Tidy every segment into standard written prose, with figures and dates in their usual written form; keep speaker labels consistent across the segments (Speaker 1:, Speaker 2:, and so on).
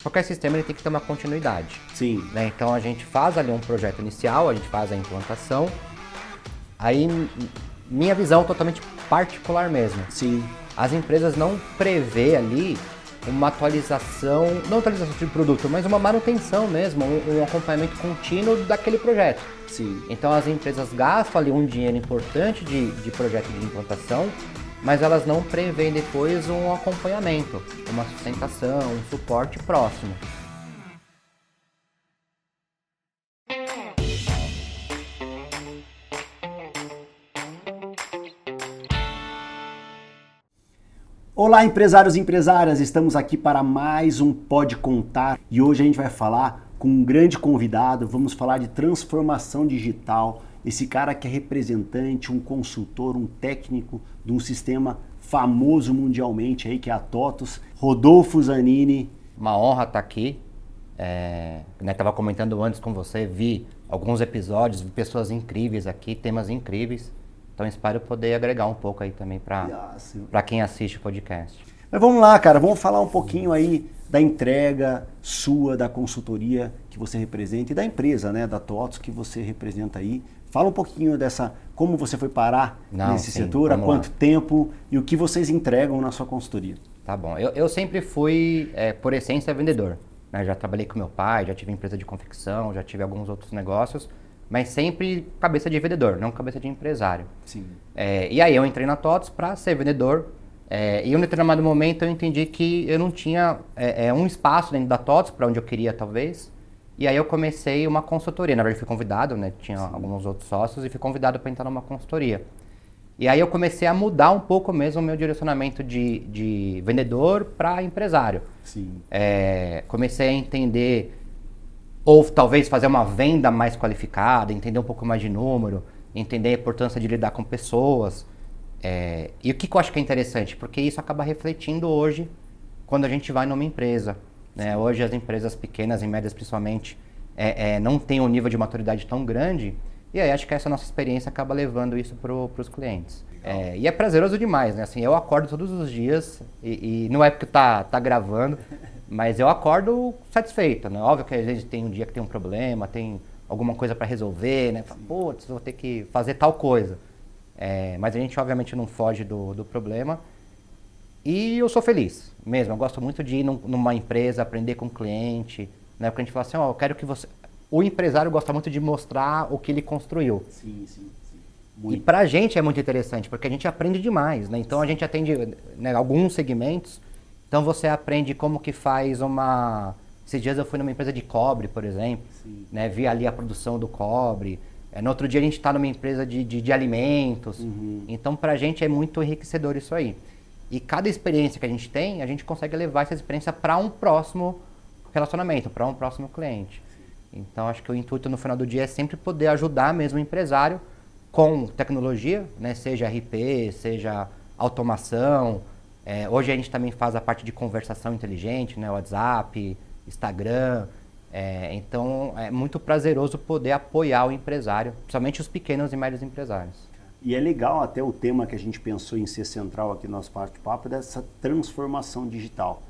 Speaker 1: Qualquer sistema ele tem que ter uma continuidade.
Speaker 2: Sim.
Speaker 1: Né? Então a gente faz ali um projeto inicial, a gente faz a implantação. Aí, minha visão totalmente particular mesmo.
Speaker 2: Sim.
Speaker 1: As empresas não prevê ali uma atualização, não atualização de produto, mas uma manutenção mesmo, um acompanhamento contínuo daquele projeto.
Speaker 2: Sim.
Speaker 1: Então as empresas gastam ali um dinheiro importante de projeto de implantação, mas elas não prevêem depois um acompanhamento, uma sustentação, um suporte próximo.
Speaker 2: Olá, empresários e empresárias, estamos aqui para mais um Pode Contar e hoje a gente vai falar com um grande convidado, vamos falar de transformação digital, esse cara que é representante, um consultor, um técnico de um sistema famoso mundialmente aí que é a TOTVS, Rodolfo Zanini.
Speaker 1: Uma honra estar aqui, estava comentando antes com você, vi alguns episódios, vi pessoas incríveis aqui, temas incríveis. Então espero poder agregar um pouco aí também para quem assiste o podcast.
Speaker 2: Mas vamos lá, cara, vamos falar um pouquinho aí da entrega sua, da consultoria que você representa e da empresa, né, da TOTVS que você representa aí. Fala um pouquinho dessa, como você foi parar nesse setor, há quanto tempo e o que vocês entregam na sua consultoria.
Speaker 1: Tá bom, eu sempre fui, por essência, vendedor. Né? Já trabalhei com meu pai, já tive empresa de confecção, já tive alguns outros negócios. Mas sempre cabeça de vendedor, não cabeça de empresário.
Speaker 2: Sim.
Speaker 1: E aí eu entrei na TOTVS para ser vendedor. E em um determinado momento eu entendi que eu não tinha um espaço dentro da TOTVS para onde eu queria, talvez. E aí eu comecei uma consultoria. Na verdade fui convidado, né? Tinha alguns outros sócios e fui convidado para entrar numa consultoria. E aí eu comecei a mudar um pouco mesmo o meu direcionamento de vendedor para empresário.
Speaker 2: Sim.
Speaker 1: Comecei a entender... Ou talvez fazer uma venda mais qualificada, entender um pouco mais de número, entender a importância de lidar com pessoas. E o que eu acho que é interessante? Porque isso acaba refletindo hoje quando a gente vai numa empresa. Né? Hoje as empresas pequenas e médias principalmente não têm um nível de maturidade tão grande. E aí acho que essa nossa experiência acaba levando isso para os clientes. E é prazeroso demais, né? Assim, eu acordo todos os dias e não é porque tá gravando, mas eu acordo satisfeito, né? Óbvio que às vezes tem um dia que tem um problema, tem alguma coisa para resolver, né? Putz, vou ter que fazer tal coisa. Mas a gente obviamente não foge do problema. E eu sou feliz mesmo, eu gosto muito de ir numa empresa, aprender com o cliente, né? Porque a gente fala assim, eu quero que você... O empresário gosta muito de mostrar o que ele construiu.
Speaker 2: Sim, sim.
Speaker 1: E pra gente é muito interessante, porque a gente aprende demais, né? Então a gente atende, né, alguns segmentos, então você aprende como que faz uma... Esses dias eu fui numa empresa de cobre, por exemplo, né? Vi ali a produção do cobre. No outro dia a gente está numa empresa de alimentos.
Speaker 2: Uhum.
Speaker 1: Então pra gente é muito enriquecedor isso aí. E cada experiência que a gente tem, a gente consegue levar essa experiência para um próximo relacionamento, para um próximo cliente. Então acho que o intuito no final do dia é sempre poder ajudar mesmo o empresário com tecnologia, né? Seja RP, seja automação. Hoje a gente também faz a parte de conversação inteligente, né? WhatsApp, Instagram. Então é muito prazeroso poder apoiar o empresário, principalmente os pequenos e médios empresários.
Speaker 2: E é legal até o tema que a gente pensou em ser central aqui no nosso bate-papo, dessa transformação digital.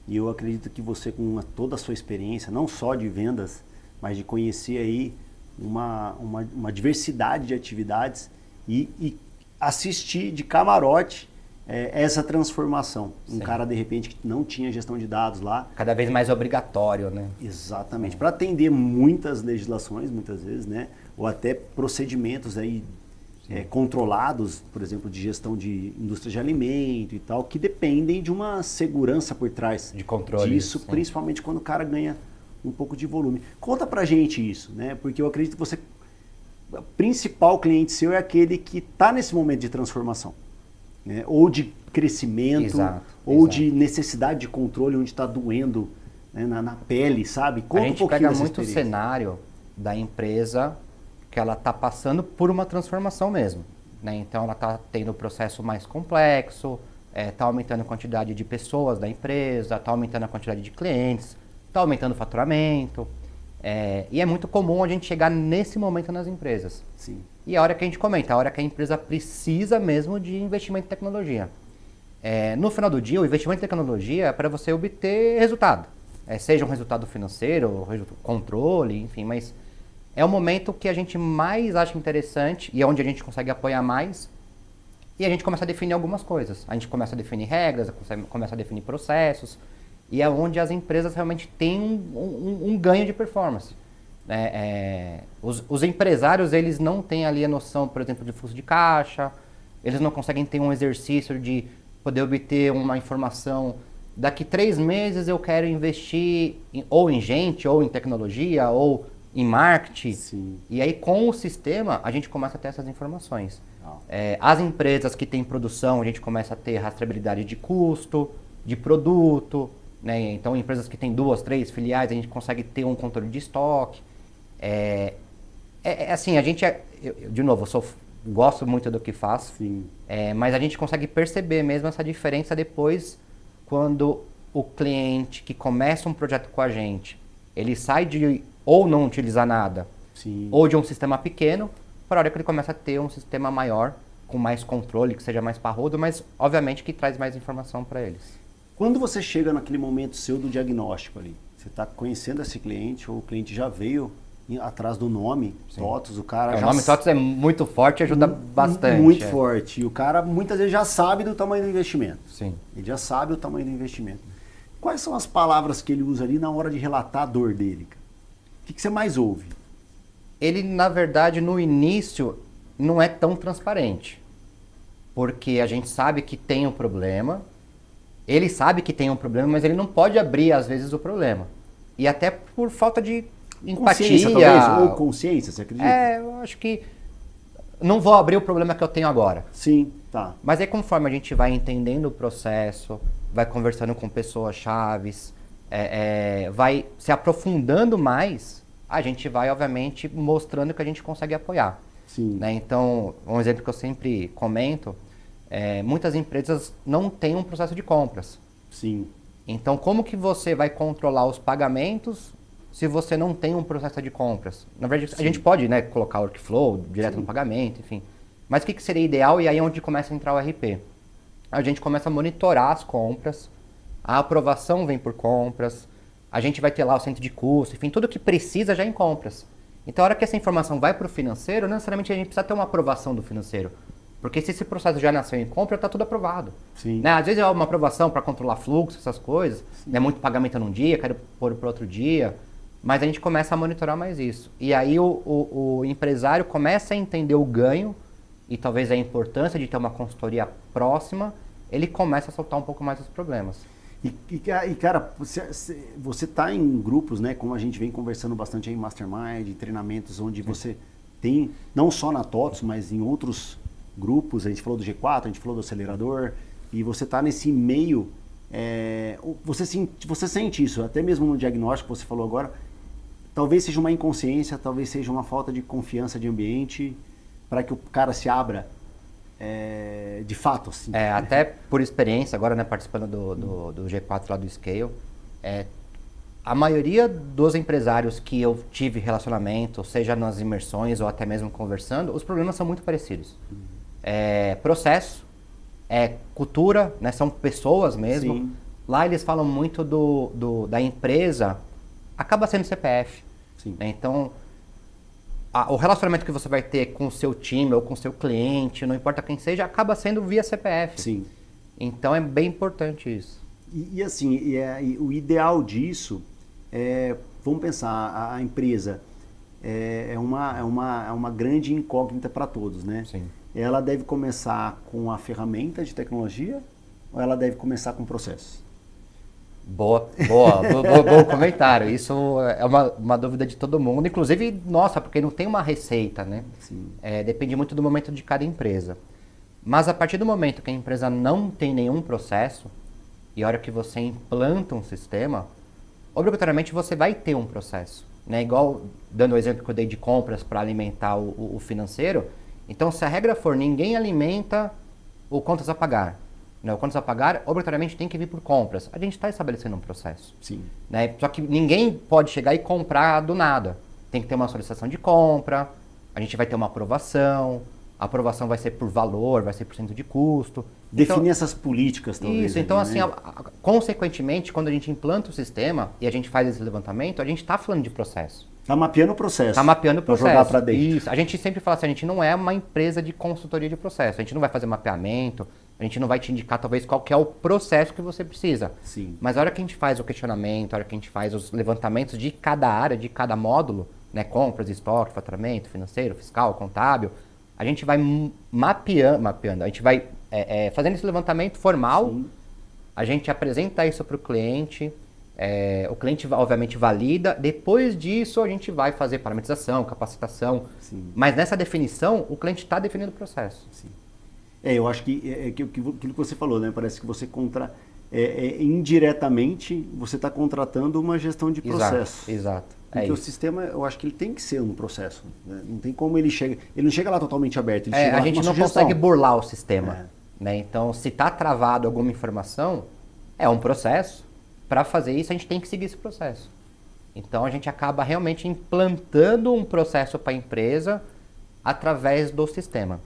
Speaker 2: E eu acredito que você, com toda a sua experiência, não só de vendas, mas de conhecer aí uma diversidade de atividades e assistir de camarote essa transformação.
Speaker 1: Sim.
Speaker 2: Um cara, de repente, que não tinha gestão de dados lá.
Speaker 1: Cada vez mais obrigatório, né?
Speaker 2: Exatamente. Para atender muitas legislações, muitas vezes, né? Ou até procedimentos aí controlados, por exemplo, de gestão de indústria de alimento e tal, que dependem de uma segurança por trás
Speaker 1: de controle
Speaker 2: disso,
Speaker 1: sim.
Speaker 2: Principalmente quando o cara ganha um pouco de volume. Conta pra gente isso, né? Porque eu acredito que o principal cliente seu é aquele que está nesse momento de transformação, né? Ou de crescimento, ou de necessidade de controle, onde está doendo, né? na pele, sabe? Conta
Speaker 1: a gente
Speaker 2: um pouquinho
Speaker 1: pega muito o cenário da empresa que ela está passando por uma transformação mesmo, né? Então ela está tendo um processo mais complexo, está aumentando a quantidade de pessoas da empresa, está aumentando a quantidade de clientes, está aumentando o faturamento. E é muito comum a gente chegar nesse momento nas empresas.
Speaker 2: Sim.
Speaker 1: E a hora que a gente comenta, a hora que a empresa precisa mesmo de investimento em tecnologia. No final do dia, o investimento em tecnologia é para você obter resultado. seja um resultado financeiro, controle, enfim, mas é o momento que a gente mais acha interessante e é onde a gente consegue apoiar mais. E a gente começa a definir algumas coisas. A gente começa a definir regras, começa a definir processos. E é onde as empresas realmente têm um ganho de performance. Os empresários, eles não têm ali a noção, por exemplo, de fluxo de caixa. Eles não conseguem ter um exercício de poder obter uma informação. Daqui 3 meses eu quero investir ou em gente, ou em tecnologia, ou em marketing.
Speaker 2: Sim.
Speaker 1: E aí, com o sistema, a gente começa a ter essas informações. As empresas que têm produção, a gente começa a ter rastreabilidade de custo, de produto, né? Então, empresas que têm 2, 3 filiais, a gente consegue ter um controle de estoque. Assim, a gente de novo, gosto muito do que faço, mas a gente consegue perceber mesmo essa diferença depois quando o cliente que começa um projeto com a gente, ele sai de ou não utilizar nada, ou de um sistema pequeno, para a hora que ele começa a ter um sistema maior, com mais controle, que seja mais parrudo, mas obviamente que traz mais informação para eles.
Speaker 2: Quando você chega naquele momento seu do diagnóstico ali, você está conhecendo esse cliente, ou o cliente já veio atrás do nome, TOTVS, o cara
Speaker 1: já... O nome TOTVS é muito forte e ajuda bastante.
Speaker 2: Muito forte. E o cara muitas vezes já sabe do tamanho do investimento.
Speaker 1: Sim.
Speaker 2: Ele já sabe o tamanho do investimento. Quais são as palavras que ele usa ali na hora de relatar a dor dele? O que você mais ouve?
Speaker 1: Ele, na verdade, no início, não é tão transparente. Porque a gente sabe que tem um problema, ele sabe que tem um problema, mas ele não pode abrir, às vezes, o problema. E até por falta de empatia.
Speaker 2: Talvez, ou consciência, você acredita?
Speaker 1: Eu acho que não vou abrir o problema que eu tenho agora.
Speaker 2: Sim, tá.
Speaker 1: Mas aí, conforme a gente vai entendendo o processo, vai conversando com pessoas chaves, vai se aprofundando mais, a gente vai, obviamente, mostrando que a gente consegue apoiar.
Speaker 2: Sim.
Speaker 1: Né? Então, um exemplo que eu sempre comento, muitas empresas não têm um processo de compras.
Speaker 2: Sim.
Speaker 1: Então, como que você vai controlar os pagamentos se você não tem um processo de compras? Na verdade, a gente pode, né, colocar o workflow direto no pagamento, enfim. Mas o que seria ideal? E aí é onde começa a entrar o RP. A gente começa a monitorar as compras, a aprovação vem por compras, a gente vai ter lá o centro de custo, enfim, tudo que precisa já em compras. Então, a hora que essa informação vai para o financeiro, não necessariamente a gente precisa ter uma aprovação do financeiro. Porque se esse processo já nasceu em compra, está tudo aprovado.
Speaker 2: Sim.
Speaker 1: Né? Às vezes é uma aprovação para controlar fluxo, essas coisas. Né? Muito pagamento num dia, quero pôr para outro dia. Mas a gente começa a monitorar mais isso. E aí o empresário começa a entender o ganho e talvez a importância de ter uma consultoria próxima, ele começa a soltar um pouco mais os problemas.
Speaker 2: E cara, você está em grupos, né, como a gente vem conversando bastante aí em Mastermind, em treinamentos onde você tem, não só na TOTVS, mas em outros grupos, a gente falou do G4, a gente falou do acelerador, e você está nesse meio, você sente isso, até mesmo no diagnóstico que você falou agora, talvez seja uma inconsciência, talvez seja uma falta de confiança de ambiente para que o cara se abra de fato, assim.
Speaker 1: Até por experiência, agora, né, participando do G4 lá do Scale, a maioria dos empresários que eu tive relacionamento, seja nas imersões ou até mesmo conversando, os problemas são muito parecidos. Processo, cultura, né, são pessoas mesmo.
Speaker 2: Sim.
Speaker 1: Lá eles falam muito da empresa, acaba sendo CPF.
Speaker 2: Sim.
Speaker 1: Né? Então, o relacionamento que você vai ter com o seu time ou com o seu cliente, não importa quem seja, acaba sendo via CPF.
Speaker 2: Sim.
Speaker 1: Então é bem importante isso.
Speaker 2: E assim, o ideal disso vamos pensar, a empresa é uma grande incógnita para todos, né?
Speaker 1: Sim.
Speaker 2: Ela deve começar com a ferramenta de tecnologia ou ela ddeve começar com o processo?
Speaker 1: Bom comentário. Isso é uma dúvida de todo mundo, inclusive nossa, porque não tem uma receita, né?
Speaker 2: Sim.
Speaker 1: Depende muito do momento de cada empresa. Mas a partir do momento que a empresa não tem nenhum processo, e a hora que você implanta um sistema, obrigatoriamente você vai ter um processo. Né? Igual, dando o exemplo que eu dei de compras para alimentar o financeiro, então se a regra for ninguém alimenta o contas a pagar, né? O contas a pagar obrigatoriamente tem que vir por compras. A gente está estabelecendo um processo.
Speaker 2: Sim.
Speaker 1: Né? Só que ninguém pode chegar e comprar do nada. Tem que ter uma solicitação de compra, a gente vai ter uma aprovação, a aprovação vai ser por valor, vai ser por cento de custo.
Speaker 2: Definir essas políticas, talvez.
Speaker 1: Isso, então
Speaker 2: ali,
Speaker 1: assim,
Speaker 2: né?
Speaker 1: consequentemente, quando a gente implanta o sistema e a gente faz esse levantamento, a gente está falando de processo.
Speaker 2: Tá mapeando o processo.
Speaker 1: Está mapeando o processo.
Speaker 2: Pra jogar para dentro.
Speaker 1: Isso. A gente sempre fala assim, a gente não é uma empresa de consultoria de processo. A gente não vai fazer mapeamento, a gente não vai te indicar talvez qual que é o processo que você precisa.
Speaker 2: Sim.
Speaker 1: Mas a hora que a gente faz o questionamento, a hora que a gente faz os levantamentos de cada área, de cada módulo, né, compras, estoque, faturamento, financeiro, fiscal, contábil, a gente vai mapeando, a gente vai fazendo esse levantamento formal,
Speaker 2: Sim.
Speaker 1: a gente apresenta isso para o cliente obviamente valida, depois disso a gente vai fazer parametrização, capacitação,
Speaker 2: Sim.
Speaker 1: mas nessa definição o cliente está definindo o processo.
Speaker 2: Sim. Eu acho que aquilo que você falou, né? Parece que você indiretamente você está contratando uma gestão de processo.
Speaker 1: Exato.
Speaker 2: Porque o sistema, eu acho que ele tem que ser um processo. Né? Não tem como ele não chega lá totalmente aberto. Ele chega lá
Speaker 1: a gente
Speaker 2: com uma
Speaker 1: não
Speaker 2: sugestão.
Speaker 1: consegue burlar o sistema. Né? Então, se está travado alguma informação, é um processo. Para fazer isso, a gente tem que seguir esse processo. Então, a gente acaba realmente implantando um processo para a empresa através do sistema.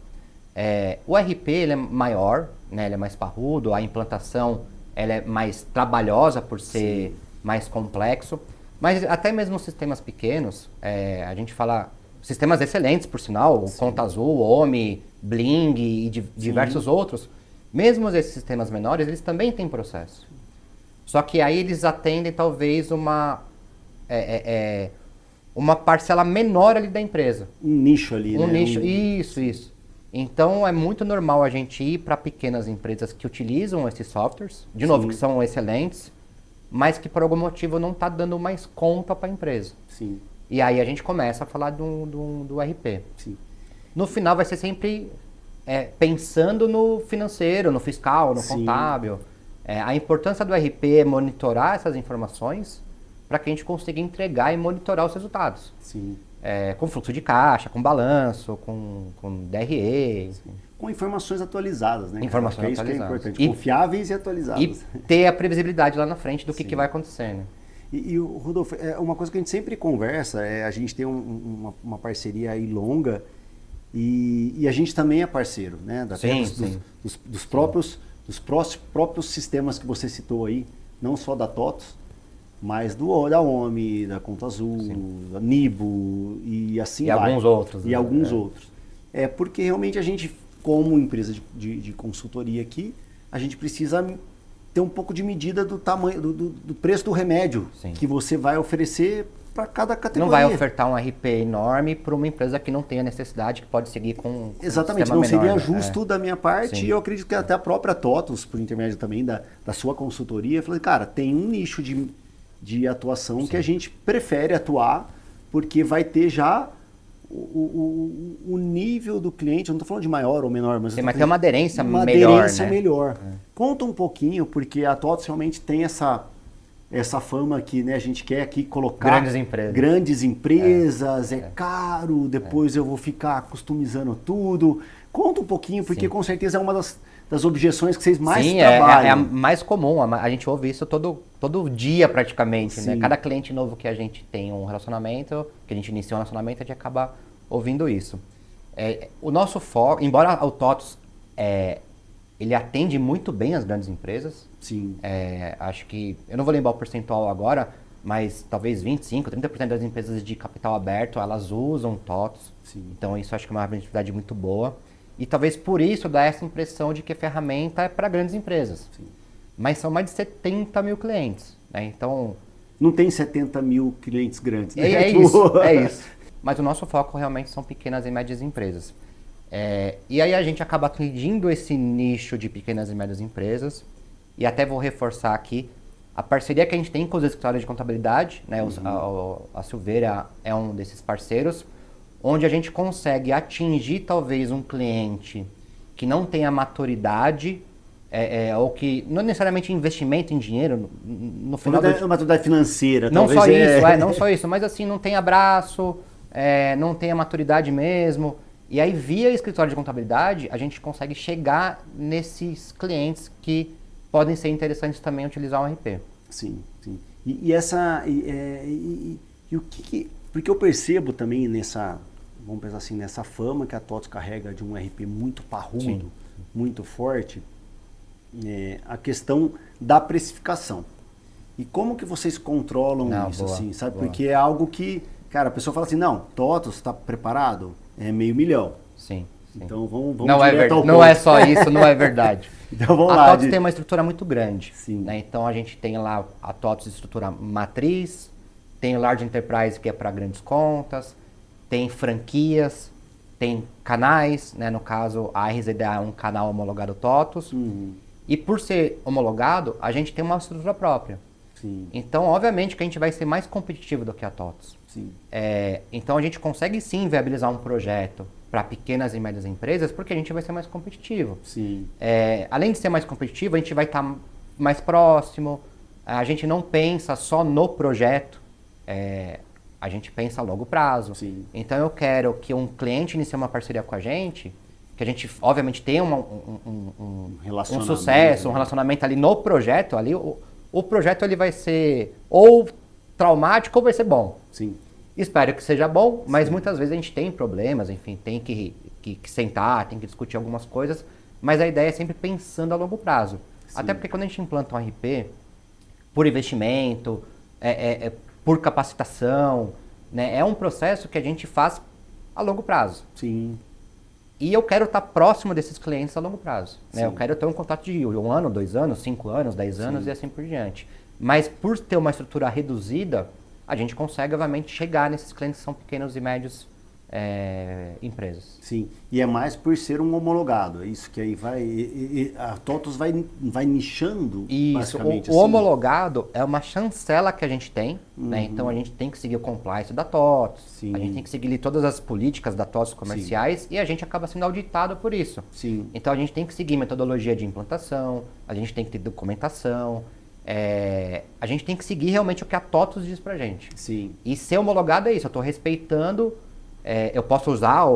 Speaker 1: O RP ele é maior, né? Ele é mais parrudo, a implantação ela é mais trabalhosa por ser mais complexo. Mas até mesmo sistemas pequenos, a gente fala sistemas excelentes, por sinal, Conta Azul, OMI, Bling e diversos outros. Mesmo esses sistemas menores, eles também têm processo. Só que aí eles atendem talvez uma parcela menor ali da empresa.
Speaker 2: Um nicho ali, né?
Speaker 1: Um nicho, isso. Então é muito normal a gente ir para pequenas empresas que utilizam esses softwares, de novo, que são excelentes, mas que por algum motivo não está dando mais conta para a empresa.
Speaker 2: Sim.
Speaker 1: E aí a gente começa a falar do RP.
Speaker 2: Sim.
Speaker 1: No final vai ser sempre pensando no financeiro, no fiscal, no contábil. A importância do RP é monitorar essas informações para que a gente consiga entregar e monitorar os resultados.
Speaker 2: Sim.
Speaker 1: Com fluxo de caixa, com balanço, com DRE.
Speaker 2: Com informações atualizadas, né?
Speaker 1: Informações
Speaker 2: isso
Speaker 1: atualizadas.
Speaker 2: Que é importante, confiáveis e atualizadas.
Speaker 1: E ter a previsibilidade lá na frente do que vai acontecer, né?
Speaker 2: E Rodolfo, uma coisa que a gente sempre conversa, a gente tem uma parceria aí longa e a gente também é parceiro, né? Dos próprios sistemas que você citou aí, não só da TOTOS, mas da OMI, da Conta Azul, da Nibo e assim vai.
Speaker 1: Alguns outros.
Speaker 2: E alguns outros. Porque realmente a gente, como empresa de consultoria aqui, a gente precisa ter um pouco de medida do tamanho, do preço do remédio que você vai oferecer para cada categoria.
Speaker 1: Não vai ofertar um RP enorme para uma empresa que não tem a necessidade, que pode seguir com
Speaker 2: Exatamente,
Speaker 1: um
Speaker 2: não
Speaker 1: sistema menor,
Speaker 2: seria justo da minha parte, e eu acredito que até a própria TOTOS, por intermédio também da sua consultoria, falou, cara, tem um nicho de atuação que a gente prefere atuar, porque vai ter já o nível do cliente, eu não estou falando de maior ou menor, mas...
Speaker 1: Vai ter uma aderência melhor,
Speaker 2: aderência
Speaker 1: né?
Speaker 2: melhor. Conta um pouquinho, porque a TOTOS realmente tem essa fama que, né, a gente quer aqui colocar... Grandes empresas, é caro, depois eu vou ficar customizando tudo. Conta um pouquinho, porque com certeza é uma das objeções que vocês mais trabalham.
Speaker 1: É a mais comum, a gente ouve isso todo dia praticamente, né? Cada cliente novo que a gente tem um relacionamento, que a gente inicia um relacionamento, a gente acaba ouvindo isso. O nosso foco, embora o TOTOS ele atende muito bem as grandes empresas.
Speaker 2: Sim.
Speaker 1: Acho que, eu não vou lembrar o percentual agora, mas talvez 25%, 30% das empresas de capital aberto, elas usam TOTOS.
Speaker 2: Sim.
Speaker 1: Então isso acho que é uma representatividade muito boa. E talvez por isso dá essa impressão de que a ferramenta é para grandes empresas.
Speaker 2: Sim.
Speaker 1: Mas são mais de 70 mil clientes, né? Então...
Speaker 2: Não tem 70 mil clientes grandes, né?
Speaker 1: É isso. Mas o nosso foco realmente são pequenas e médias empresas. E aí a gente acaba atingindo esse nicho de pequenas e médias empresas. E até vou reforçar aqui a parceria que a gente tem com os escritórios de contabilidade, né? A Silveira é um desses parceiros, onde a gente consegue atingir talvez um cliente que não tenha maturidade, ou que não necessariamente investimento em dinheiro, no final
Speaker 2: maturidade financeira,
Speaker 1: não
Speaker 2: talvez.
Speaker 1: Só isso, não só isso, mas assim, não tem abraço, não tem a maturidade mesmo. E aí, via escritório de contabilidade, a gente consegue chegar nesses clientes que podem ser interessantes também utilizar o RP.
Speaker 2: Sim. O que... Porque eu percebo também vamos pensar assim, nessa fama que a TOTOS carrega de um RP muito parrudo, muito forte, a questão da precificação. E como que vocês controlam isso,
Speaker 1: boa,
Speaker 2: assim, sabe?
Speaker 1: boa.
Speaker 2: Porque é algo que, cara, a pessoa fala assim, não, TOTVS está preparado? É meio milhão.
Speaker 1: Sim.
Speaker 2: Então vamos
Speaker 1: não
Speaker 2: direto ao
Speaker 1: não
Speaker 2: ponto.
Speaker 1: é só isso, não é verdade.
Speaker 2: Então vamos
Speaker 1: a
Speaker 2: lá.
Speaker 1: TOTVS tem uma estrutura muito grande.
Speaker 2: Sim.
Speaker 1: Né? Então a gente tem lá a TOTVS estrutura matriz, tem o Large Enterprise que é para grandes contas, tem franquias, tem canais, né? No caso a RZDA é um canal homologado TOTVS. E por ser homologado, a gente tem uma estrutura própria.
Speaker 2: Sim.
Speaker 1: Então, obviamente que a gente vai ser mais competitivo do que a TOTVS.
Speaker 2: Sim.
Speaker 1: Então a gente consegue sim viabilizar um projeto para pequenas e médias empresas, porque a gente vai ser mais competitivo.
Speaker 2: Sim.
Speaker 1: Além de ser mais competitivo, a gente vai estar mais próximo, a gente não pensa só no projeto, a gente pensa a longo prazo.
Speaker 2: Sim.
Speaker 1: Então eu quero que um cliente inicie uma parceria com a gente, que a gente obviamente tenha um sucesso, um relacionamento ali no projeto, ali o projeto ele vai ser ou traumático ou vai ser bom.
Speaker 2: Sim.
Speaker 1: Espero que seja bom, mas muitas vezes a gente tem problemas, enfim, tem que sentar, tem que discutir algumas coisas, mas a ideia é sempre pensando a longo prazo.
Speaker 2: Sim.
Speaker 1: Até porque quando a gente implanta um RP, por investimento, por capacitação, né, é um processo que a gente faz a longo prazo.
Speaker 2: Sim.
Speaker 1: E eu quero estar próximo desses clientes a longo prazo. Né?
Speaker 2: Sim.
Speaker 1: Eu quero ter um contato de 1 ano, 2 anos, 5 anos, 10 anos
Speaker 2: Sim.
Speaker 1: e assim por diante. Mas por ter uma estrutura reduzida, a gente consegue, obviamente, chegar nesses clientes que são pequenos e médios empresas.
Speaker 2: Sim, e é mais por ser um homologado, é isso que aí a TOTVS vai nichando,
Speaker 1: Isso,
Speaker 2: basicamente.
Speaker 1: o homologado é uma chancela que a gente tem, né?
Speaker 2: Uhum.
Speaker 1: Então a gente tem que seguir o compliance da TOTVS,
Speaker 2: Sim.
Speaker 1: a gente tem que seguir ali todas as políticas da TOTVS comerciais e a gente acaba sendo auditado por isso.
Speaker 2: Sim.
Speaker 1: Então a gente tem que seguir metodologia de implantação, a gente tem que ter documentação, a gente tem que seguir realmente o que a TOTVS diz pra gente.
Speaker 2: Sim.
Speaker 1: E ser homologado é isso, eu estou respeitando, eu posso usar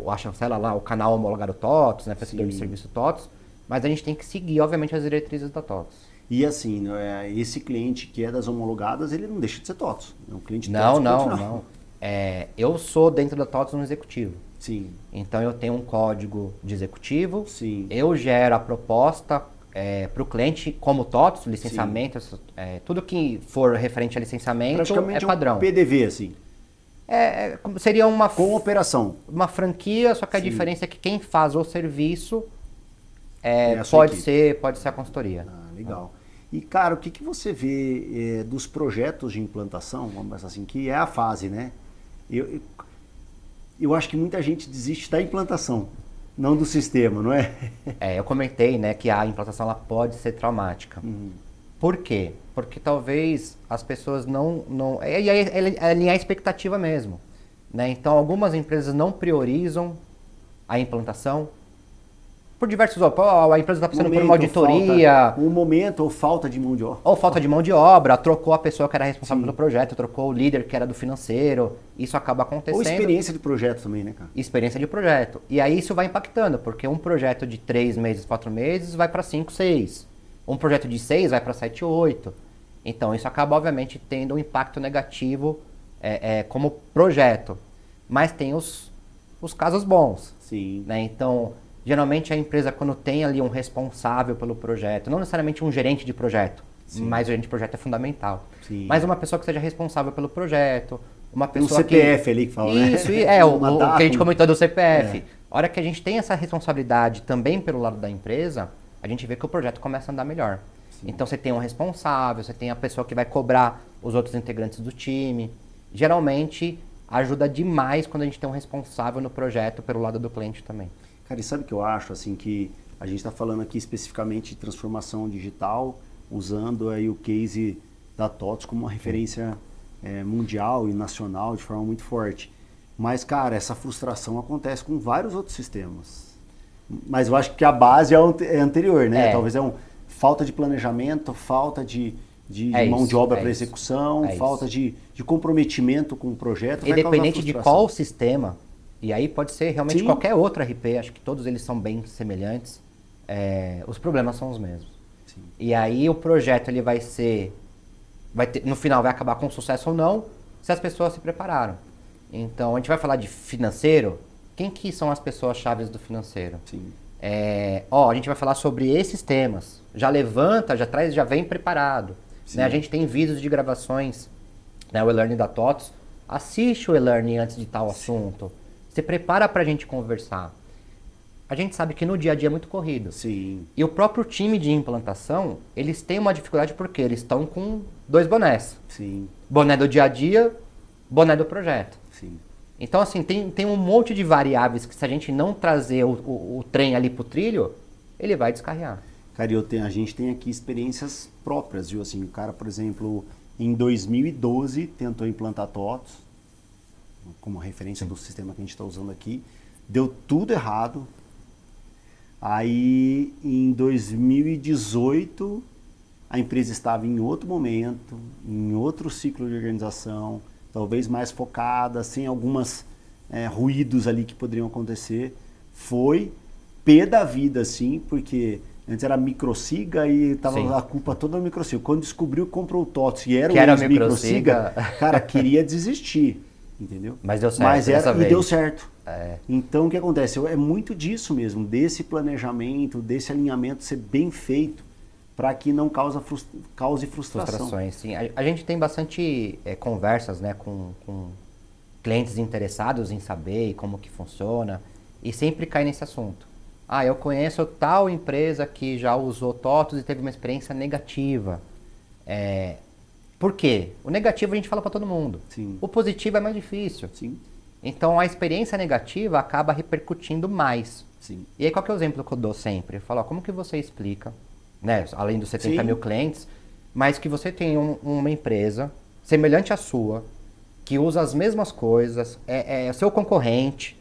Speaker 1: a chancela lá, o canal homologado TOTVS, né, prestador de serviço TOTVS, mas a gente tem que seguir, obviamente, as diretrizes da TOTVS.
Speaker 2: E assim, esse cliente que é das homologadas, ele não deixa de ser TOTVS. É um cliente
Speaker 1: Não,
Speaker 2: TOTVS,
Speaker 1: não. Eu sou dentro da TOTVS um executivo.
Speaker 2: Sim.
Speaker 1: Então eu tenho um código de executivo,
Speaker 2: Sim.
Speaker 1: eu gero a proposta para o cliente como TOTVS, licenciamento, tudo que for referente a licenciamento
Speaker 2: Praticamente
Speaker 1: é padrão.
Speaker 2: um PDV, assim.
Speaker 1: Seria uma
Speaker 2: Com operação.
Speaker 1: uma franquia, só que a
Speaker 2: Sim.
Speaker 1: diferença é que quem faz o serviço
Speaker 2: a sua
Speaker 1: pode
Speaker 2: equipe.
Speaker 1: ser a consultoria.
Speaker 2: Legal. E, cara, o que você vê dos projetos de implantação, vamos pensar assim, que é a fase, né? Eu acho que muita gente desiste da implantação, não do sistema, não é?
Speaker 1: Eu comentei, né, que a implantação ela pode ser traumática. Por quê? Porque talvez as pessoas não e aí é alinhar a expectativa mesmo, né? Então algumas empresas não priorizam a implantação por diversos a empresa está passando por uma auditoria,
Speaker 2: Um momento ou falta de mão de obra.
Speaker 1: ou falta de mão de obra, trocou a pessoa que era responsável pelo projeto, trocou o líder que era do financeiro, isso acaba acontecendo.
Speaker 2: Ou experiência de projeto também, né, cara?
Speaker 1: Experiência de projeto. E aí isso vai impactando, porque um projeto de 3 meses, 4 meses vai para 5, 6. Um projeto de 6 vai para 7, 8. Então isso acaba, obviamente, tendo um impacto negativo como projeto. Mas tem os casos bons.
Speaker 2: Sim.
Speaker 1: Né? Então, geralmente a empresa, quando tem ali um responsável pelo projeto, não necessariamente um gerente de projeto, mas o gerente de projeto é fundamental.
Speaker 2: Sim.
Speaker 1: Mas uma pessoa que seja responsável pelo projeto, uma pessoa
Speaker 2: CPF ali que fala,
Speaker 1: Isso,
Speaker 2: né?
Speaker 1: o que a gente comentou do CPF. A hora que a gente tem essa responsabilidade também pelo lado da empresa, a gente vê que o projeto começa a andar melhor. Sim. Então você tem um responsável, você tem a pessoa que vai cobrar os outros integrantes do time. Geralmente ajuda demais quando a gente tem um responsável no projeto pelo lado do cliente também.
Speaker 2: Cara, e sabe o que eu acho? Assim, que a gente está falando aqui especificamente de transformação digital, usando aí o case da TOTVS como uma referência mundial e nacional de forma muito forte. Mas, cara, essa frustração acontece com vários outros sistemas. Mas eu acho que a base é anterior, né? Talvez falta de planejamento, falta de mão de obra para execução, falta de comprometimento com o projeto.
Speaker 1: Independente de qual sistema, e aí pode ser realmente qualquer outro RP, acho que todos eles são bem semelhantes, os problemas são os mesmos.
Speaker 2: Sim.
Speaker 1: E aí o projeto ele no final vai acabar com sucesso ou não, se as pessoas se prepararam. Então a gente vai falar de financeiro, quem que são as pessoas chaves do financeiro?
Speaker 2: Sim.
Speaker 1: A gente vai falar sobre esses temas. Já levanta, já traz, já vem preparado. Né? A gente tem vídeos de gravações, né? O e-learning da TOTOS. Assiste o e-learning antes de tal assunto. Se prepara pra gente conversar. A gente sabe que no dia a dia é muito corrido.
Speaker 2: Sim.
Speaker 1: E o próprio time de implantação, eles têm uma dificuldade porque eles estão com 2 bonés.
Speaker 2: Sim.
Speaker 1: Boné do dia a dia, boné do projeto.
Speaker 2: Sim.
Speaker 1: Então, assim, tem um monte de variáveis que se a gente não trazer o trem ali pro trilho, ele vai descarrear.
Speaker 2: Cara, a gente tem aqui experiências próprias, viu? Assim, o cara, por exemplo, em 2012 tentou implantar TOTOS, como referência do sistema que a gente está usando aqui, deu tudo errado. Aí, em 2018, a empresa estava em outro momento, em outro ciclo de organização, talvez mais focada, sem algumas ruídos ali que poderiam acontecer. Foi pé da vida, assim, porque antes era microsiga e estava a culpa toda no microsiga. Quando descobriu, comprou o TOTOS e era o microsiga, cara, queria desistir, entendeu?
Speaker 1: Mas deu certo.
Speaker 2: E deu certo. Então, o que acontece? É muito disso mesmo, desse planejamento, desse alinhamento ser bem feito para que não cause frustração.
Speaker 1: Frustrações, sim. A gente tem bastante conversas, né, com clientes interessados em saber como que funciona e sempre cai nesse assunto. Eu conheço tal empresa que já usou TOTOS e teve uma experiência negativa. Por quê? O negativo a gente fala para todo mundo.
Speaker 2: Sim.
Speaker 1: O positivo é mais difícil.
Speaker 2: Sim.
Speaker 1: Então a experiência negativa acaba repercutindo mais.
Speaker 2: Sim.
Speaker 1: E aí qual que é o exemplo que eu dou sempre? Eu falo, como que você explica, né, além dos 70 mil clientes, mas que você tem uma empresa semelhante à sua, que usa as mesmas coisas, é seu concorrente,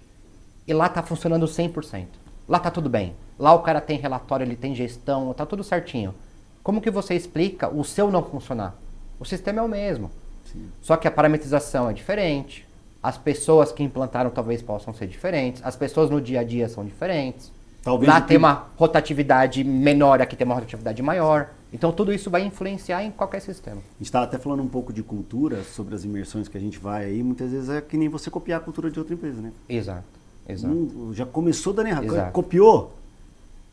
Speaker 1: e lá está funcionando 100%. Lá está tudo bem. Lá o cara tem relatório, ele tem gestão, está tudo certinho. Como que você explica o seu não funcionar? O sistema é o mesmo.
Speaker 2: Sim.
Speaker 1: Só que a parametrização é diferente. As pessoas que implantaram talvez possam ser diferentes. As pessoas no dia a dia são diferentes.
Speaker 2: Talvez
Speaker 1: lá tem uma rotatividade menor, aqui tem uma rotatividade maior. Então tudo isso vai influenciar em qualquer sistema.
Speaker 2: A gente estava até falando um pouco de cultura, sobre as imersões que a gente vai aí. Muitas vezes é que nem você copiar a cultura de outra empresa, né?
Speaker 1: Exato.
Speaker 2: Já começou dando errado.
Speaker 1: Exato.
Speaker 2: Copiou,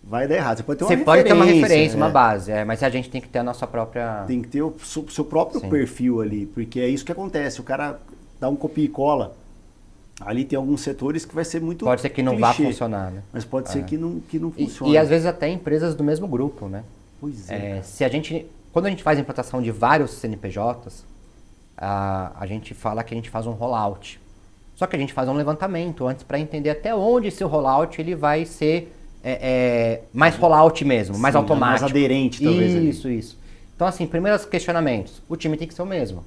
Speaker 2: vai dar errado. Você pode ter uma
Speaker 1: referência. Você pode ter uma referência, uma base. Mas a gente tem que ter a nossa própria...
Speaker 2: Tem que ter o seu próprio perfil ali. Porque é isso que acontece. O cara dá um copia e cola. Ali tem alguns setores que vai ser muito
Speaker 1: pode ser que não vá funcionar, né?
Speaker 2: Mas pode ser que não funcione.
Speaker 1: E às vezes até empresas do mesmo grupo, né?
Speaker 2: Pois é.
Speaker 1: Quando a gente faz a implantação de vários CNPJs, a gente fala que a gente faz um rollout. Só que a gente faz um levantamento antes para entender até onde esse rollout ele vai ser mais rollout mesmo, mais automático.
Speaker 2: Mais aderente, talvez.
Speaker 1: Isso. Então, assim, primeiros questionamentos. O time tem que ser o mesmo.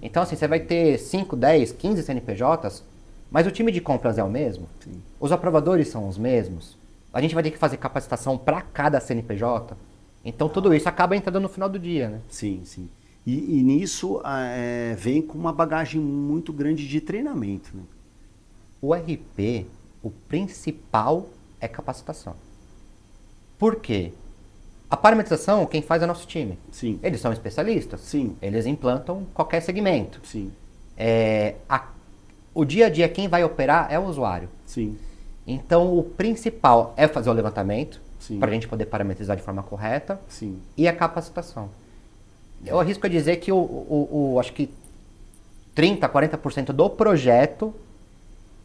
Speaker 1: Então, assim, você vai ter 5, 10, 15 CNPJs, mas o time de compras é o mesmo?
Speaker 2: Sim.
Speaker 1: Os aprovadores são os mesmos? A gente vai ter que fazer capacitação para cada CNPJ? Então tudo isso acaba entrando no final do dia, né?
Speaker 2: Sim. E nisso vem com uma bagagem muito grande de treinamento, né?
Speaker 1: O RP, o principal é capacitação. Por quê? A parametrização, quem faz é nosso time.
Speaker 2: Sim.
Speaker 1: Eles são especialistas.
Speaker 2: Sim.
Speaker 1: Eles implantam qualquer segmento.
Speaker 2: Sim.
Speaker 1: O dia a dia, quem vai operar é o usuário.
Speaker 2: Sim.
Speaker 1: Então, o principal é fazer o levantamento,
Speaker 2: Sim.
Speaker 1: para a gente poder parametrizar de forma correta,
Speaker 2: Sim.
Speaker 1: e a capacitação. Eu arrisco a dizer que acho que 30%, 40% do projeto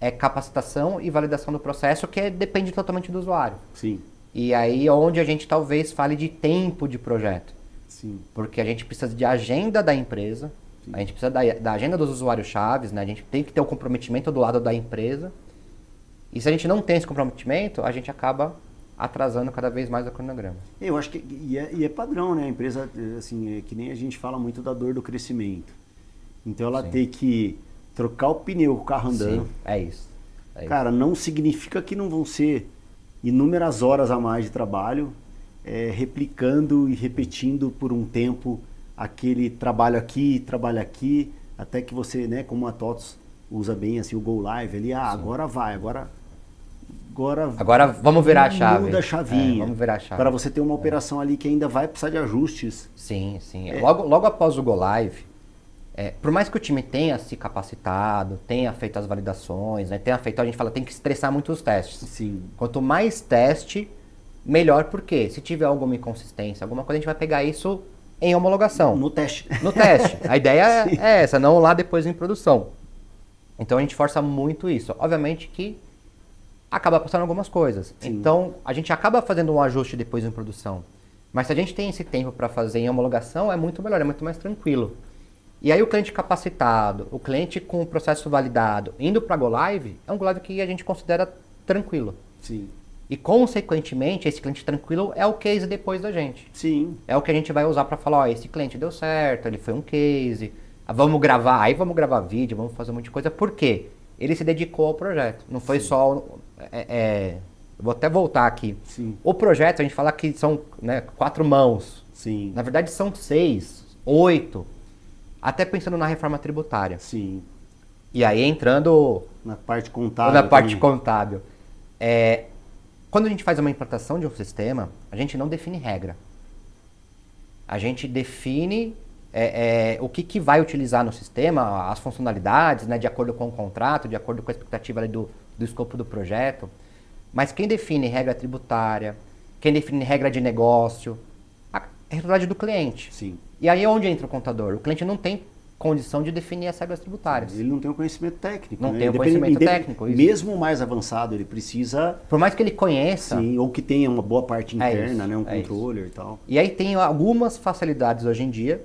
Speaker 1: é capacitação e validação do processo, que depende totalmente do usuário.
Speaker 2: Sim.
Speaker 1: E aí é onde a gente talvez fale de tempo de projeto.
Speaker 2: Sim.
Speaker 1: Porque a gente precisa de agenda da empresa, a gente precisa da agenda dos usuários chaves, né? A gente tem que ter o comprometimento do lado da empresa. E se a gente não tem esse comprometimento, a gente acaba atrasando cada vez mais o cronograma.
Speaker 2: Eu acho que é padrão, né? A empresa, assim, que nem a gente fala muito da dor do crescimento. Então ela tem que trocar o pneu com o carro andando.
Speaker 1: Sim, é isso.
Speaker 2: Cara, não significa que não vão ser inúmeras horas a mais de trabalho, replicando e repetindo por um tempo aquele trabalho aqui, até que você, né, como a TOTOS usa bem assim o Go Live ali, agora
Speaker 1: vamos virar a chave.
Speaker 2: Muda a chavinha.
Speaker 1: Vamos virar a chave.
Speaker 2: Para você ter uma operação ali que ainda vai precisar de ajustes.
Speaker 1: Sim. Logo após o Go Live, por mais que o time tenha se capacitado, tenha feito as validações, né, a gente fala, tem que estressar muito os testes.
Speaker 2: Sim.
Speaker 1: Quanto mais teste, melhor porque se tiver alguma inconsistência, alguma coisa, a gente vai pegar isso em homologação.
Speaker 2: No teste.
Speaker 1: No teste. A ideia é essa, não lá depois em produção. Então a gente força muito isso. Obviamente que acaba passando algumas coisas. Sim. Então a gente acaba fazendo um ajuste depois em produção. Mas se a gente tem esse tempo para fazer em homologação, é muito melhor, é muito mais tranquilo. E aí o cliente capacitado, o cliente com o processo validado, indo para Go Live, é um Go Live que a gente considera tranquilo.
Speaker 2: Sim.
Speaker 1: E consequentemente, esse cliente tranquilo é o case depois da gente.
Speaker 2: Sim.
Speaker 1: É o que a gente vai usar para falar, ó, esse cliente deu certo, ele foi um case, vamos gravar vídeo, vamos fazer um monte de coisa. Por quê? Ele se dedicou ao projeto, não foi só... vou até voltar aqui.
Speaker 2: Sim.
Speaker 1: O projeto, a gente fala que são, né, 4 mãos.
Speaker 2: Sim.
Speaker 1: Na verdade são 6, 8, até pensando na reforma tributária.
Speaker 2: Sim.
Speaker 1: E aí entrando...
Speaker 2: Na parte contábil.
Speaker 1: Na parte contábil. Quando a gente faz uma implantação de um sistema, a gente não define regra. A gente define o que vai utilizar no sistema, as funcionalidades, né, de acordo com o contrato, de acordo com a expectativa ali do escopo do projeto. Mas quem define regra tributária, quem define regra de negócio, é a responsabilidade do cliente.
Speaker 2: Sim.
Speaker 1: E aí é onde entra o contador. O cliente não tem condição de definir as regras tributárias.
Speaker 2: Ele não tem o conhecimento técnico.
Speaker 1: Não tem o conhecimento técnico. Isso.
Speaker 2: Mesmo o mais avançado, ele precisa...
Speaker 1: Por mais que ele conheça...
Speaker 2: Sim, ou que tenha uma boa parte interna,
Speaker 1: isso,
Speaker 2: né, um controller e tal.
Speaker 1: E aí tem algumas facilidades hoje em dia.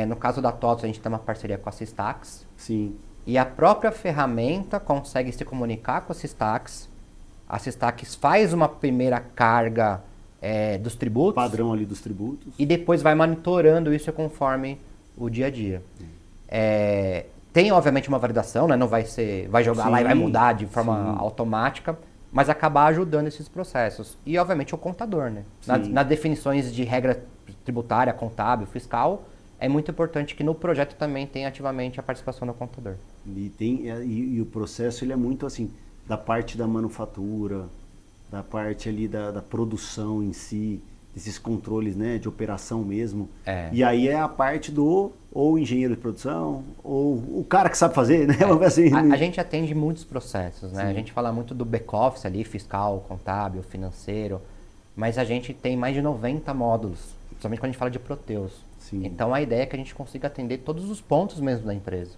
Speaker 1: No caso da TOTOS, a gente tem uma parceria com a Systax.
Speaker 2: Sim.
Speaker 1: E a própria ferramenta consegue se comunicar com a Systax. A Systax faz uma primeira carga dos tributos.
Speaker 2: Padrão ali dos tributos.
Speaker 1: E depois vai monitorando isso conforme o dia a dia. Tem, obviamente, uma validação, né? Não vai jogar
Speaker 2: Sim,
Speaker 1: lá e vai mudar de forma automática, mas acabar ajudando esses processos. E, obviamente, o contador, né? Nas definições de regra tributária, contábil, fiscal, é muito importante que no projeto também tenha ativamente a participação do contador.
Speaker 2: E o processo, ele é muito assim, da parte da manufatura, da parte ali da produção em si, esses controles, né, de operação mesmo. E aí é a parte do ou engenheiro de produção, ou o cara que sabe fazer, né? Assim,
Speaker 1: a gente atende muitos processos, né? Sim. A gente fala muito do back-office ali, fiscal, contábil, financeiro, mas a gente tem mais de 90 módulos, principalmente quando a gente fala de Proteus. Sim. Então a ideia é que a gente consiga atender todos os pontos mesmo da empresa.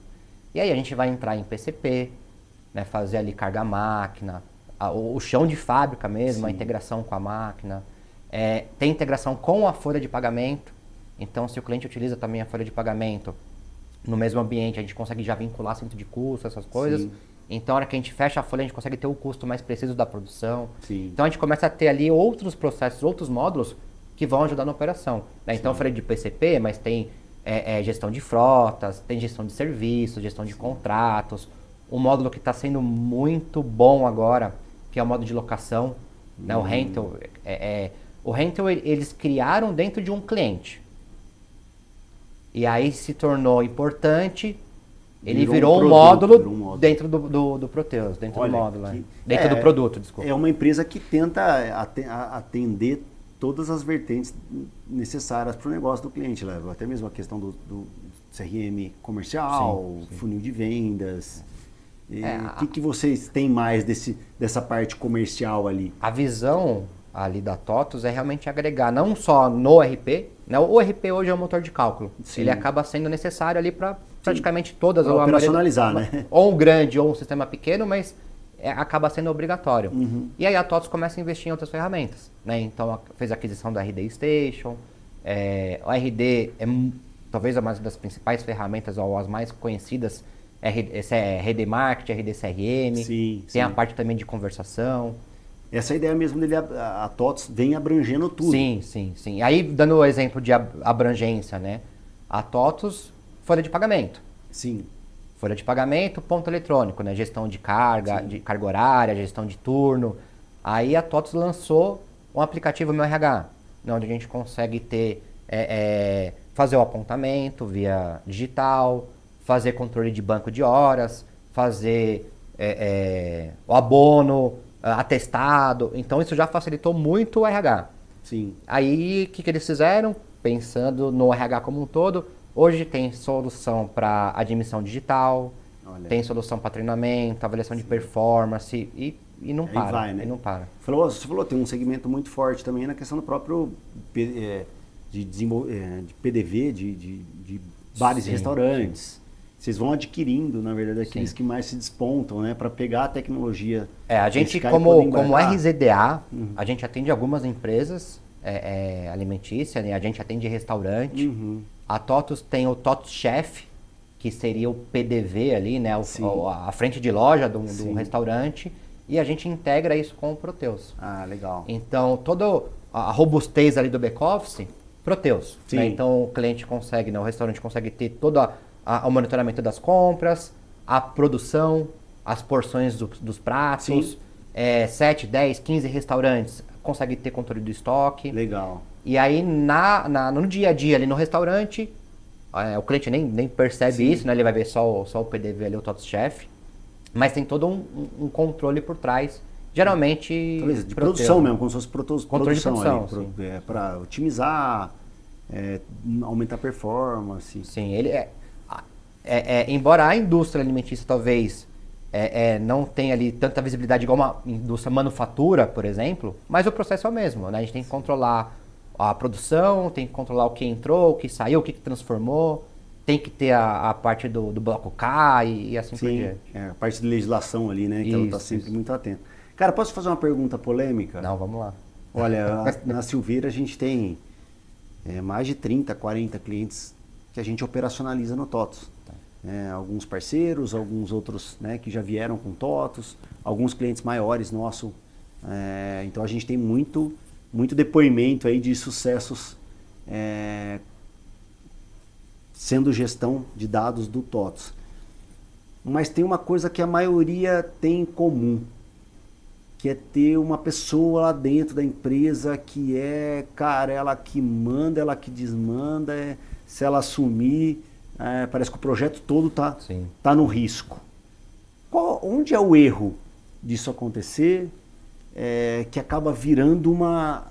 Speaker 1: E aí a gente vai entrar em PCP, né, fazer ali carga máquina, o chão de fábrica mesmo, a integração com a máquina. Tem integração com a folha de pagamento. Então, se o cliente utiliza também a folha de pagamento no mesmo ambiente, a gente consegue já vincular centro de custo, essas coisas. Sim. Então, na hora que a gente fecha a folha, a gente consegue ter o custo mais preciso da produção. Sim. Então, a gente começa a ter ali outros processos, outros módulos que vão ajudar na operação. Né? Então, eu falei de PCP, mas tem gestão de frotas, tem gestão de serviços, gestão de contratos. Um módulo que está sendo muito bom agora, que é o módulo de locação, né? O rental. O rental eles criaram dentro de um cliente. E aí se tornou importante, ele virou um módulo dentro do Proteus, dentro do módulo. Dentro do produto, desculpa.
Speaker 2: É uma empresa que tenta atender todas as vertentes necessárias para o negócio do cliente. Leva até mesmo a questão do CRM comercial, sim. Funil de vendas. O que vocês têm mais dessa parte comercial ali?
Speaker 1: A visão ali da TOTOS é realmente agregar, não só no RP, né? O RP hoje é um motor de cálculo. Sim. Ele acaba sendo necessário ali para praticamente todas.
Speaker 2: Pra operacionalizar, né?
Speaker 1: Ou um grande ou um sistema pequeno, mas acaba sendo obrigatório. Uhum. E aí a TOTOS começa a investir em outras ferramentas. Né? Então fez a aquisição da RD Station. O RD é talvez uma das principais ferramentas, ou as mais conhecidas, RD Marketing, RD CRM.
Speaker 2: Sim,
Speaker 1: tem a parte também de conversação.
Speaker 2: Essa ideia mesmo dele, a TOTOS vem abrangendo tudo.
Speaker 1: Sim. Aí, dando o exemplo de abrangência, né? A TOTOS, folha de pagamento.
Speaker 2: Sim.
Speaker 1: Folha de pagamento, ponto eletrônico, né? Gestão de carga, de carga horária, gestão de turno. Aí a TOTOS lançou um aplicativo Meu RH, né? Onde a gente consegue ter, fazer o apontamento via digital, fazer controle de banco de horas, fazer o abono, atestado. Então isso já facilitou muito o RH.
Speaker 2: Sim.
Speaker 1: Aí o que eles fizeram? Pensando no RH como um todo, hoje tem solução para admissão digital, tem solução para treinamento, avaliação de performance e e não
Speaker 2: Aí
Speaker 1: para.
Speaker 2: vai, né?
Speaker 1: E não para.
Speaker 2: Você falou, tem um segmento muito forte também na questão do próprio de PDV, de bares
Speaker 1: Sim,
Speaker 2: e restaurantes. Vocês vão adquirindo, na verdade, aqueles
Speaker 1: Sim.
Speaker 2: que mais se despontam, né? Para pegar a tecnologia.
Speaker 1: A gente,
Speaker 2: desse cara e
Speaker 1: como
Speaker 2: poder embarcar.
Speaker 1: RZDA, a gente atende algumas empresas alimentícias, né? A gente atende restaurante. A TOTUS tem o TOTUS Chef, que seria o PDV ali, né? A frente de loja de um restaurante. E a gente integra isso com o Proteus.
Speaker 2: Ah, legal.
Speaker 1: Então, toda a robustez ali do back-office, Proteus. Né? Então, o cliente consegue, né? O restaurante consegue ter todo o monitoramento das compras, a produção, as porções dos pratos. 7, 10, 15 restaurantes consegue ter controle do estoque.
Speaker 2: Legal.
Speaker 1: E aí, no dia a dia ali no restaurante, o cliente nem percebe isso, né? Ele vai ver só o PDV ali, o TOTUS Chef. Mas tem todo um controle por trás. Geralmente...
Speaker 2: De produção mesmo, como se fosse
Speaker 1: Controle de produção,
Speaker 2: para otimizar, aumentar a performance.
Speaker 1: Sim, ele embora a indústria alimentícia talvez não tenha ali tanta visibilidade igual uma indústria manufatura, por exemplo, mas o processo é o mesmo, né? A gente tem que controlar a produção, tem que controlar o que entrou, o que saiu, o que transformou, tem que ter a parte do bloco K e assim por diante.
Speaker 2: A parte de legislação ali, né? Que ela está sempre muito atenta. Cara, posso fazer uma pergunta polêmica?
Speaker 1: Não, vamos lá.
Speaker 2: Olha, na Silveira a gente tem mais de 30, 40 clientes que a gente operacionaliza no TOTUS. Alguns parceiros, alguns outros, né, que já vieram com TOTUS, alguns clientes maiores nossos. Então a gente tem muito depoimento aí de sucessos sendo gestão de dados do TOTUS. Mas tem uma coisa que a maioria tem em comum, que é ter uma pessoa lá dentro da empresa que cara, ela que manda, ela que desmanda, se ela assumir, parece que o projeto todo tá no risco. Onde é o erro disso acontecer, que acaba virando uma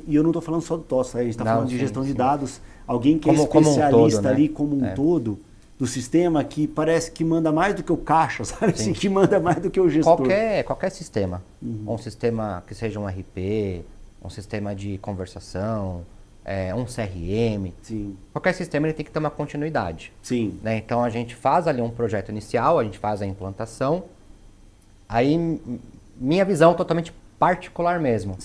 Speaker 2: e eu não estou falando só do TOTUS, a gente está falando de gestão de dados, alguém que é especialista ali como um todo do sistema, que parece que manda mais do que o caixa, sabe? Assim, que manda mais do que o gestor.
Speaker 1: Qualquer sistema, um sistema que seja um RP, um sistema de conversação, um CRM, qualquer sistema ele tem que ter uma continuidade. Né? Então a gente faz ali um projeto inicial, a gente faz a implantação, aí minha visão totalmente particular mesmo.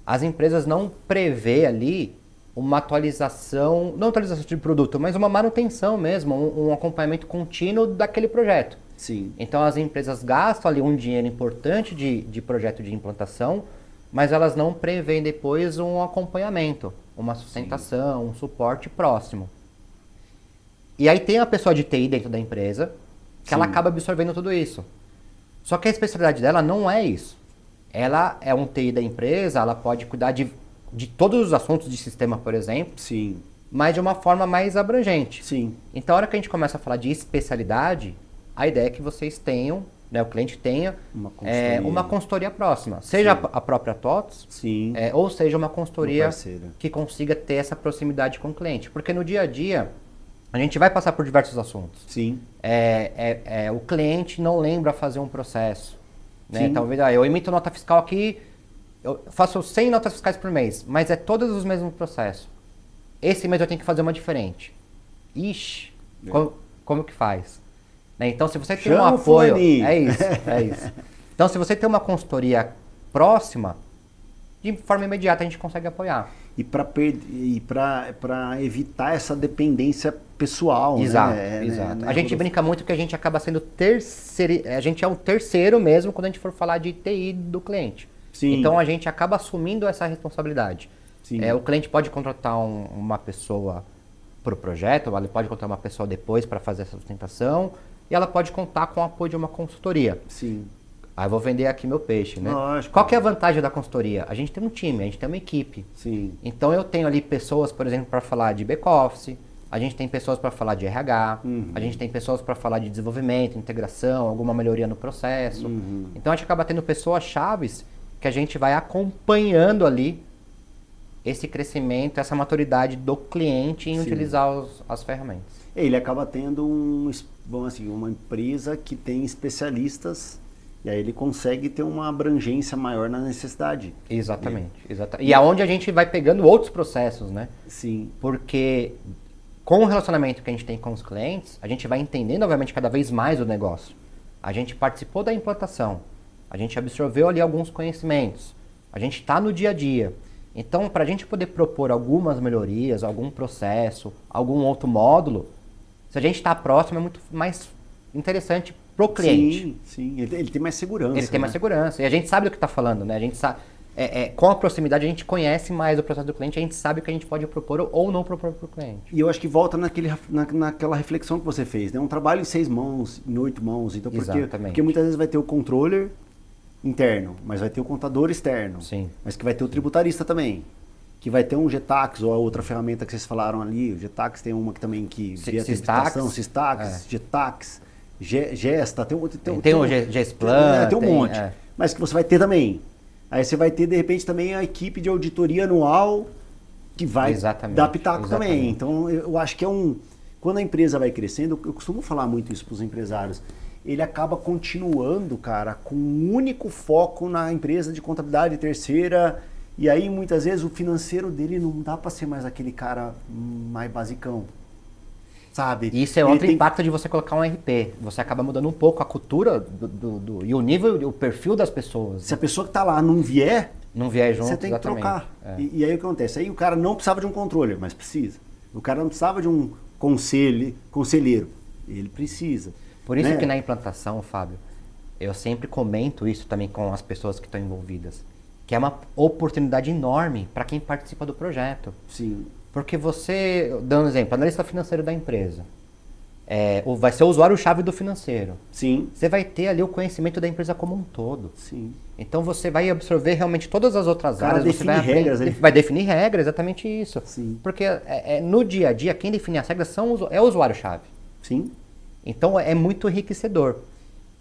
Speaker 1: As empresas não prevê ali uma atualização, não atualização de produto, mas uma manutenção mesmo, um acompanhamento contínuo daquele projeto. Então as empresas gastam ali um dinheiro importante de projeto de implantação, mas elas não prevêem depois um acompanhamento, uma sustentação, um suporte próximo. E aí tem a pessoa de TI dentro da empresa, que ela acaba absorvendo tudo isso. Só que a especialidade dela não é isso. Ela é um TI da empresa, ela pode cuidar de todos os assuntos de sistema, por exemplo, mas de uma forma mais abrangente. Então, a hora que a gente começa a falar de especialidade, a ideia é que vocês tenham, né, o cliente tenha uma consultoria próxima. Seja a própria TOTUS, ou seja uma consultoria que consiga ter essa proximidade com o cliente. Porque no dia a dia, a gente vai passar por diversos assuntos. O cliente não lembra fazer um processo. Né? Talvez eu emito nota fiscal aqui, eu faço 100 notas fiscais por mês, mas é todos os mesmos processos. Esse mês eu tenho que fazer uma diferente. Ixi, como que faz? Né? Então, se você tem um apoio... É isso. Então, se você tem uma consultoria próxima, de forma imediata a gente consegue apoiar.
Speaker 2: E para evitar essa dependência pessoal.
Speaker 1: Exato,
Speaker 2: né?
Speaker 1: exato. A gente brinca muito que a gente acaba sendo a gente é um terceiro mesmo quando a gente for falar de TI do cliente. Então a gente acaba assumindo essa responsabilidade. O cliente pode contratar uma pessoa para o projeto, ele pode contratar uma pessoa depois para fazer essa sustentação, e ela pode contar com o apoio de uma consultoria. Aí eu vou vender aqui meu peixe, né?
Speaker 2: Lógico.
Speaker 1: Qual que é a vantagem da consultoria? A gente tem um time, a gente tem uma equipe. Então eu tenho ali pessoas, por exemplo, para falar de back-office, a gente tem pessoas para falar de RH, a gente tem pessoas para falar de desenvolvimento, integração, alguma melhoria no processo. Então a gente acaba tendo pessoas chaves que a gente vai acompanhando ali esse crescimento, essa maturidade do cliente em utilizar as ferramentas.
Speaker 2: Ele acaba tendo uma empresa que tem especialistas E aí ele consegue ter uma abrangência maior na necessidade.
Speaker 1: Exatamente. E aonde a gente vai pegando outros processos, né?
Speaker 2: Sim.
Speaker 1: Porque com o relacionamento que a gente tem com os clientes, a gente vai entendendo, obviamente, cada vez mais o negócio. A gente participou da implantação, a gente absorveu ali alguns conhecimentos, a gente está no dia a dia. Então, para a gente poder propor algumas melhorias, algum processo, algum outro módulo, se a gente está próximo, é muito mais interessante pro cliente.
Speaker 2: Sim. Ele tem mais segurança.
Speaker 1: Ele tem mais segurança. E a gente sabe do que está falando, né? A gente sabe, com a proximidade, a gente conhece mais o processo do cliente, a gente sabe o que a gente pode propor ou não propor para o cliente.
Speaker 2: E eu acho que volta naquela reflexão que você fez, né? Um trabalho em 6 mãos, em 8 mãos. Então, porque muitas vezes vai ter o controller interno, mas vai ter o contador externo.
Speaker 1: Sim.
Speaker 2: Mas que vai ter o tributarista também. Que vai ter um GTax ou a outra ferramenta que vocês falaram ali. O GTax tem uma que também que via tributação, Systax, GTax, Gesta, tem o
Speaker 1: Gesplan.
Speaker 2: Tem um monte. Mas que você vai ter também. Aí você vai ter, de repente, também a equipe de auditoria anual que vai dar pitaco também. Então, eu acho que quando a empresa vai crescendo, eu costumo falar muito isso para os empresários, ele acaba continuando, cara, com um único foco na empresa de contabilidade terceira, e aí muitas vezes o financeiro dele não dá para ser mais aquele cara mais basicão, sabe?
Speaker 1: Isso é outro impacto de você colocar um RP. Você acaba mudando um pouco a cultura e o nível, o perfil das pessoas.
Speaker 2: Se a pessoa que está lá não vier junto, você tem que trocar. E aí o que acontece? Aí o cara não precisava de um controle, mas precisa. O cara não precisava de um conselheiro, ele precisa.
Speaker 1: Por isso que na implantação, Fábio, eu sempre comento isso também com as pessoas que estão envolvidas, que é uma oportunidade enorme para quem participa do projeto.
Speaker 2: Sim.
Speaker 1: Porque você, dando um exemplo, analista financeiro da empresa, vai ser o usuário-chave do financeiro.
Speaker 2: Sim.
Speaker 1: Você vai ter ali o conhecimento da empresa como um todo.
Speaker 2: Sim.
Speaker 1: Então você vai absorver realmente todas as outras áreas.
Speaker 2: Você
Speaker 1: vai definir regras, exatamente isso.
Speaker 2: Sim.
Speaker 1: Porque no dia a dia, quem define as regras é o usuário-chave.
Speaker 2: Sim.
Speaker 1: Então é muito enriquecedor.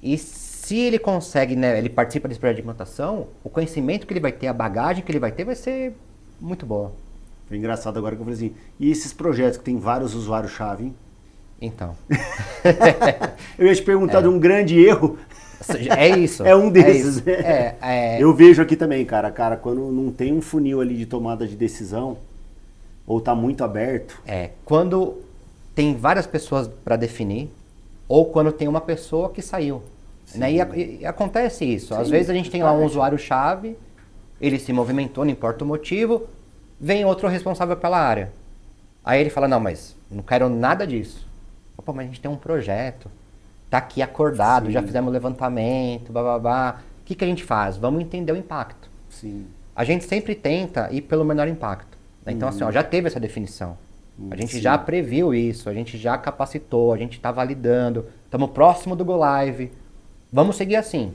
Speaker 1: E se ele consegue, né, ele participa desse projeto de implantação, o conhecimento que ele vai ter, a bagagem que ele vai ter vai ser muito boa.
Speaker 2: Foi engraçado agora que eu falei assim, e esses projetos que tem vários usuários-chave, hein?
Speaker 1: Então.
Speaker 2: Eu ia te perguntar de um grande erro.
Speaker 1: É isso.
Speaker 2: É um desses. Eu vejo aqui também, cara, quando não tem um funil ali de tomada de decisão, ou tá muito aberto.
Speaker 1: Quando tem várias pessoas para definir, ou quando tem uma pessoa que saiu. Né? E acontece isso. Às vezes a gente tem lá um usuário-chave, ele se movimentou, não importa o motivo, vem outro responsável pela área. Aí ele fala, não, mas não quero nada disso. Pô, mas a gente tem um projeto, tá aqui acordado, já fizemos levantamento, bababá. O que a gente faz? Vamos entender o impacto.
Speaker 2: Sim.
Speaker 1: A gente sempre tenta ir pelo menor impacto. Né? Então, assim, já teve essa definição. A gente já previu isso, a gente já capacitou, a gente está validando, estamos próximo do Go Live. Vamos seguir assim.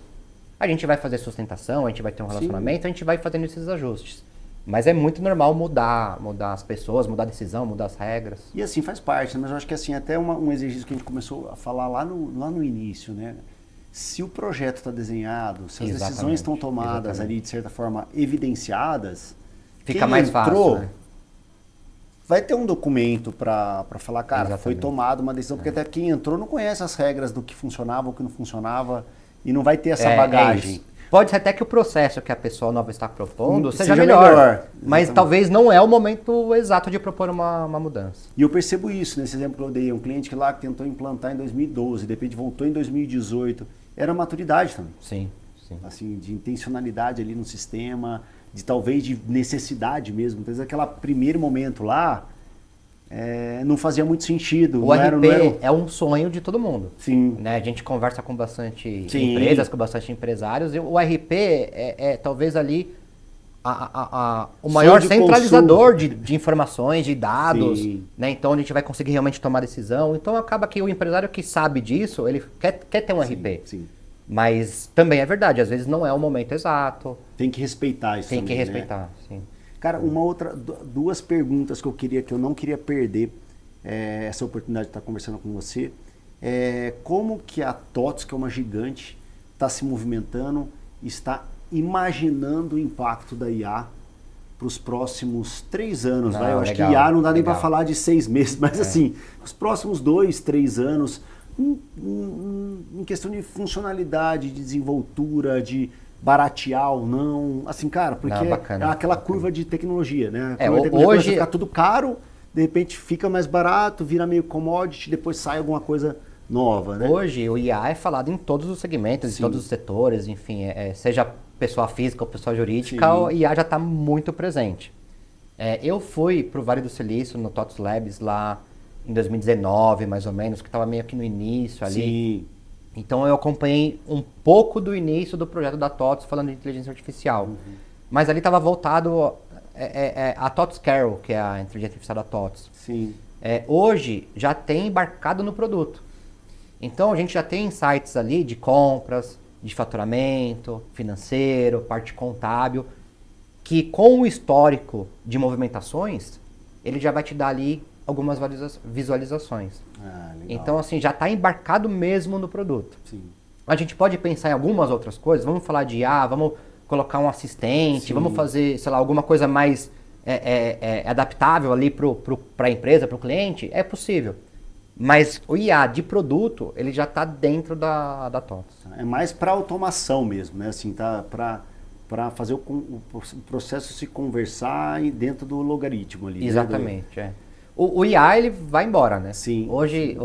Speaker 1: A gente vai fazer sustentação, a gente vai ter um relacionamento, a gente vai fazendo esses ajustes. Mas é muito normal mudar as pessoas, mudar a decisão, mudar as regras.
Speaker 2: E assim faz parte, mas eu acho que assim, até um exercício que a gente começou a falar lá no início, né? Se o projeto está desenhado, se as decisões estão tomadas ali, de certa forma, evidenciadas,
Speaker 1: fica mais fácil, né?
Speaker 2: Vai ter um documento para falar, cara, foi tomada uma decisão, porque até quem entrou não conhece as regras do que funcionava, o que não funcionava, e não vai ter essa bagagem.
Speaker 1: Pode ser até que o processo que a pessoa nova está propondo seja melhor, mas talvez não é o momento exato de propor uma mudança.
Speaker 2: E eu percebo isso, nesse exemplo que eu dei, um cliente que lá tentou implantar em 2012, de repente voltou em 2018, era maturidade também.
Speaker 1: Sim.
Speaker 2: Assim, de intencionalidade ali no sistema, de talvez de necessidade mesmo. Então, aquele primeiro momento lá, não fazia muito sentido.
Speaker 1: O RP é um sonho de todo mundo.
Speaker 2: Sim.
Speaker 1: Né? A gente conversa com bastante empresas, com bastante empresários, e o RP é talvez ali o maior centralizador de informações, de dados, né? Então a gente vai conseguir realmente tomar decisão. Então acaba que o empresário que sabe disso, ele quer ter um RP.
Speaker 2: Sim.
Speaker 1: Mas também é verdade, às vezes não é o momento exato.
Speaker 2: Tem que respeitar isso.
Speaker 1: Tem que
Speaker 2: também,
Speaker 1: respeitar,
Speaker 2: né?
Speaker 1: sim.
Speaker 2: Cara, duas perguntas que eu não queria perder essa oportunidade de estar conversando com você. Como que a TOTVS, que é uma gigante, está se movimentando, está imaginando o impacto da IA para os próximos 3 anos? Eu acho que IA não dá nem para falar de 6 meses, mas assim, os próximos 2, 3 anos, Em questão de funcionalidade, de desenvoltura, de baratear ou não, assim, cara, porque
Speaker 1: Não, bacana,
Speaker 2: é aquela
Speaker 1: bacana.
Speaker 2: curva de tecnologia, né?
Speaker 1: É,
Speaker 2: A curva de tecnologia
Speaker 1: hoje-
Speaker 2: começa a ficar tudo caro, de repente fica mais barato, vira meio commodity, depois sai alguma coisa nova, né?
Speaker 1: Hoje o IA é falado em todos os segmentos,
Speaker 2: Sim.
Speaker 1: em todos os setores, enfim, seja pessoa física ou pessoa jurídica,
Speaker 2: Sim.
Speaker 1: o IA já está muito presente. Eu fui para o Vale do Silício, no TOTS Labs, lá em 2019, mais ou menos, que estava meio que no início ali.
Speaker 2: Sim,
Speaker 1: Então eu acompanhei um pouco do início do projeto da TOTS falando de inteligência artificial. Mas ali estava voltado a TOTS Carol, que é a inteligência artificial da TOTS.
Speaker 2: sim.
Speaker 1: Hoje já tem embarcado no produto. Então a gente já tem insights ali de compras, de faturamento, financeiro, parte contábil, que com o histórico de movimentações, ele já vai te dar ali algumas visualizações.
Speaker 2: Ah, legal.
Speaker 1: Então assim, já está embarcado mesmo no produto.
Speaker 2: Sim.
Speaker 1: A gente pode pensar em algumas outras coisas, vamos falar de IA, vamos colocar um assistente,
Speaker 2: Sim.
Speaker 1: vamos fazer, sei lá, alguma coisa mais adaptável ali para a empresa, para o cliente, é possível. Mas o IA de produto, ele já está dentro da TOTS.
Speaker 2: É mais para automação mesmo, né? Assim, tá para fazer o processo se conversar dentro do logaritmo ali.
Speaker 1: Exatamente, O IA, ele vai embora, né?
Speaker 2: Sim.
Speaker 1: Hoje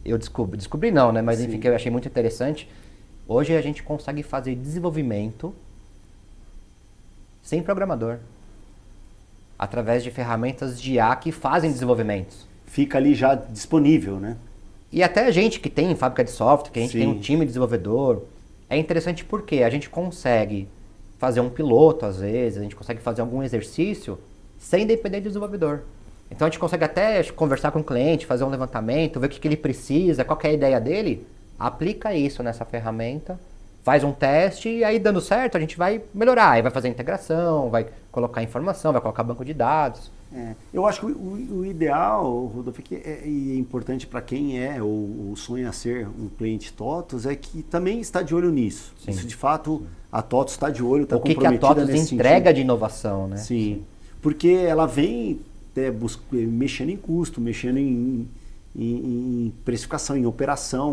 Speaker 1: eu descobri não, né? Mas
Speaker 2: Sim.
Speaker 1: enfim, que eu achei muito interessante. Hoje a gente consegue fazer desenvolvimento sem programador. Através de ferramentas de IA que fazem desenvolvimentos.
Speaker 2: Fica ali já disponível, né?
Speaker 1: E até a gente que tem fábrica de software, que a gente tem
Speaker 2: Sim.
Speaker 1: um time de desenvolvedor, é interessante porque a gente consegue fazer um piloto às vezes, a gente consegue fazer algum exercício sem depender do desenvolvedor. Então a gente consegue até conversar com o cliente, fazer um levantamento, ver o que ele precisa, qual que é a ideia dele, aplica isso nessa ferramenta, faz um teste e aí dando certo a gente vai melhorar, aí vai fazer integração, vai colocar informação, vai colocar banco de dados.
Speaker 2: Eu acho que o ideal, Rodolfo, que é importante para quem ou sonha ser um cliente TOTOS, é que também está de olho nisso.
Speaker 1: Sim.
Speaker 2: Isso, de fato, a TOTOS está de olho, está
Speaker 1: O que
Speaker 2: comprometida
Speaker 1: a TOTOS
Speaker 2: nesse
Speaker 1: entrega
Speaker 2: sentido.
Speaker 1: de inovação, né?
Speaker 2: Sim, porque ela vem mexendo em custo, mexendo em precificação, em operação,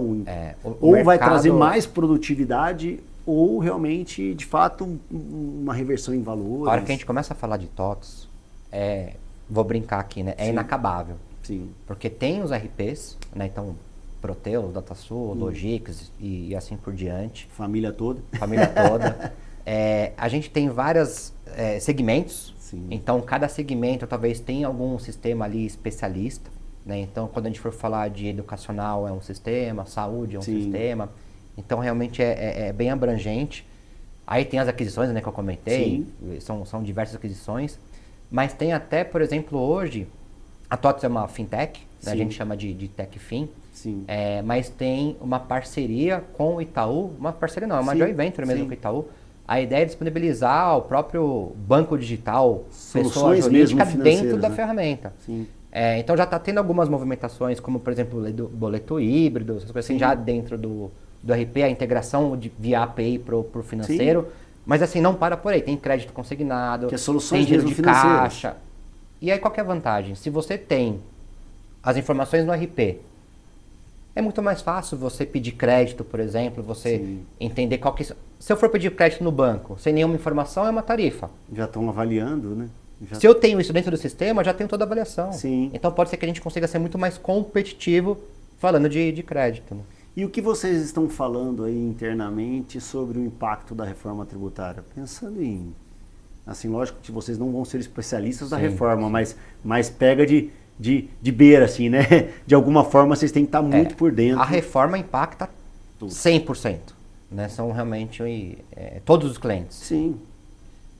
Speaker 1: o
Speaker 2: ou vai
Speaker 1: mercado-
Speaker 2: trazer mais produtividade ou realmente, de fato, uma reversão em valores.
Speaker 1: A hora que a gente começa a falar de TOTOS, vou brincar aqui, né? É
Speaker 2: Sim.
Speaker 1: inacabável.
Speaker 2: Sim,
Speaker 1: Porque tem os RPs, né? Então, Proteus, DataSul, Logix e assim por diante,
Speaker 2: família toda.
Speaker 1: família toda. A gente tem vários segmentos.
Speaker 2: Sim.
Speaker 1: Então, cada segmento talvez tenha algum sistema ali especialista. Né? Então, quando a gente for falar de educacional, é um sistema, saúde é um
Speaker 2: Sim.
Speaker 1: sistema. Então, realmente é bem abrangente. Aí tem as aquisições, né, que eu comentei. São diversas aquisições. Mas tem até, por exemplo, hoje, a TOTOS é uma fintech, né? A
Speaker 2: Sim.
Speaker 1: gente chama de TechFin,
Speaker 2: Sim.
Speaker 1: mas tem uma parceria com o Itaú, uma parceria não, é uma
Speaker 2: Sim,
Speaker 1: joint venture mesmo
Speaker 2: sim.
Speaker 1: com o Itaú. A ideia é disponibilizar o próprio banco digital, pessoa
Speaker 2: Soluções
Speaker 1: jurídica
Speaker 2: mesmo
Speaker 1: dentro
Speaker 2: financeiras,
Speaker 1: da
Speaker 2: né?
Speaker 1: ferramenta.
Speaker 2: Sim.
Speaker 1: Então já está tendo algumas movimentações, como por exemplo o boleto híbrido, essas coisas assim,
Speaker 2: Sim.
Speaker 1: já dentro do RP, a integração via API para o financeiro. Mas assim, não para por aí. Tem crédito consignado,
Speaker 2: Que é soluções
Speaker 1: tem giro
Speaker 2: mesmo
Speaker 1: de
Speaker 2: financeiras.
Speaker 1: caixa. E aí qual que é a vantagem? Se você tem as informações no RP, é muito mais fácil você pedir crédito, por exemplo, você
Speaker 2: Sim.
Speaker 1: entender qual que... Se eu for pedir crédito no banco, sem nenhuma informação, é uma tarifa.
Speaker 2: Já estão avaliando, né?
Speaker 1: Se eu tenho isso dentro do sistema, já tenho toda a avaliação.
Speaker 2: Sim.
Speaker 1: Então pode ser que a gente consiga ser muito mais competitivo falando de crédito. Né?
Speaker 2: E o que vocês estão falando aí internamente sobre o impacto da reforma tributária? Pensando em, assim, lógico que vocês não vão ser especialistas da
Speaker 1: Sim,
Speaker 2: reforma, mas pega de beira, assim, né? De alguma forma vocês têm que estar muito por dentro.
Speaker 1: A reforma impacta
Speaker 2: Tudo.
Speaker 1: 100%. Né? São realmente todos os clientes.
Speaker 2: Sim,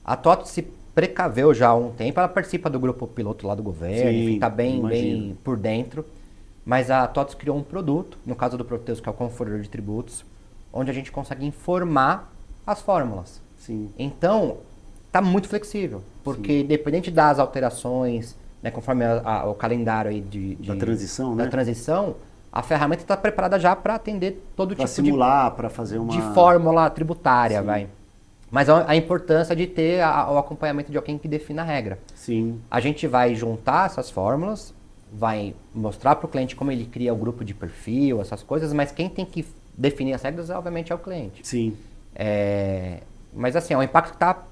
Speaker 1: A TOTOS se precaveu já há um tempo, ela participa do grupo piloto lá do governo,
Speaker 2: Sim,
Speaker 1: está bem
Speaker 2: imagino.
Speaker 1: por dentro. Mas a TOTOS criou um produto, no caso do Proteus, que é o Confortador de Tributos, onde a gente consegue informar as fórmulas.
Speaker 2: sim.
Speaker 1: Então, está muito flexível, porque independente das alterações, né, conforme o calendário aí
Speaker 2: Da transição,
Speaker 1: da
Speaker 2: né?
Speaker 1: transição, a ferramenta está preparada já para atender todo
Speaker 2: Para
Speaker 1: tipo de
Speaker 2: simular, para fazer uma...
Speaker 1: de fórmula tributária,
Speaker 2: Sim.
Speaker 1: vai. Mas a importância de ter o acompanhamento de alguém que defina a regra.
Speaker 2: Sim,
Speaker 1: A gente vai juntar essas fórmulas, vai mostrar para o cliente como ele cria o grupo de perfil, essas coisas, mas quem tem que definir as regras, obviamente, é o cliente.
Speaker 2: Sim.
Speaker 1: Mas assim, é um impacto que está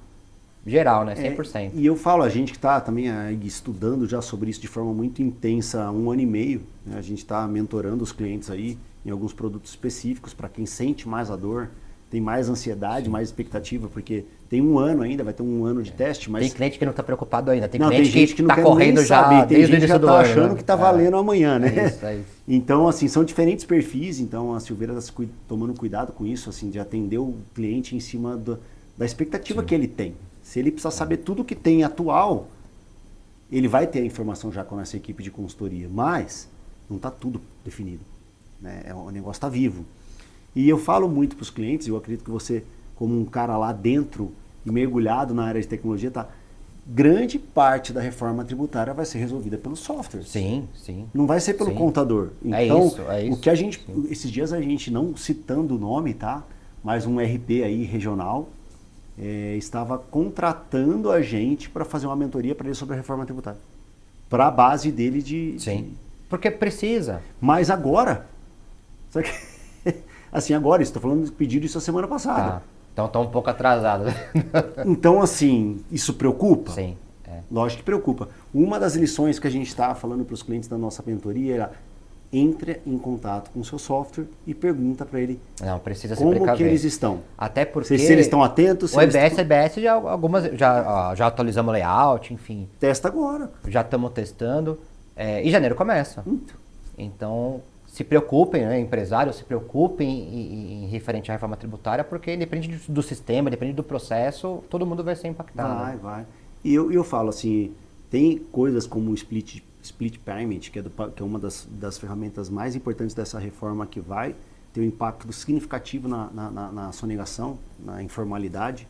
Speaker 1: geral, né? 100%.
Speaker 2: E eu falo, a gente que está também estudando já sobre isso de forma muito intensa há 1 ano e meio, né? A gente está mentorando os clientes aí em alguns produtos específicos para quem sente mais a dor, tem mais ansiedade, mais expectativa, porque tem 1 ano ainda, vai ter 1 ano de teste, mas...
Speaker 1: Tem cliente que não está preocupado ainda, tem
Speaker 2: não,
Speaker 1: cliente
Speaker 2: tem gente que não
Speaker 1: está
Speaker 2: quer
Speaker 1: correndo
Speaker 2: nem
Speaker 1: já
Speaker 2: saber, tem
Speaker 1: desde o
Speaker 2: gente que já
Speaker 1: início do
Speaker 2: está
Speaker 1: ano.
Speaker 2: achando
Speaker 1: né?
Speaker 2: que está valendo amanhã, né?
Speaker 1: É isso.
Speaker 2: Então, assim, são diferentes perfis, então a Silveira está tomando cuidado com isso, assim, de atender o cliente em cima da expectativa que ele tem. Se ele precisar saber tudo que tem atual, ele vai ter a informação já com essa equipe de consultoria, mas não está tudo definido, né? O negócio está vivo. E eu falo muito para os clientes, eu acredito que você, como um cara lá dentro e mergulhado na área de tecnologia, grande parte da reforma tributária vai ser resolvida pelos softwares.
Speaker 1: Sim.
Speaker 2: Não vai ser pelo contador. Então,
Speaker 1: é isso.
Speaker 2: O que a gente, esses dias a gente, não citando o nome, tá? Mas um RP aí regional estava contratando a gente para fazer uma mentoria para ele sobre a reforma tributária. Para a base dele
Speaker 1: Porque precisa.
Speaker 2: Mas agora, sabe que, assim, agora, estou falando de pedido isso a semana passada.
Speaker 1: Tá. Então está um pouco atrasado.
Speaker 2: Então, assim, isso preocupa?
Speaker 1: Sim.
Speaker 2: Lógico que preocupa. Uma das lições que a gente está falando para os clientes da nossa mentoria era: entre em contato com o seu software e pergunta para ele como que eles estão.
Speaker 1: Até porque
Speaker 2: se eles estão atentos.
Speaker 1: O EBS já atualizamos o layout, enfim.
Speaker 2: Testa agora.
Speaker 1: Já estamos testando. E janeiro começa. Então, se preocupem, né, empresários, se preocupem em referente à reforma tributária, porque independente do sistema, independente do processo, todo mundo vai ser impactado.
Speaker 2: Vai. E eu falo assim, tem coisas como o Split Payment, que é uma das ferramentas mais importantes dessa reforma, que vai ter um impacto significativo na sonegação, na informalidade.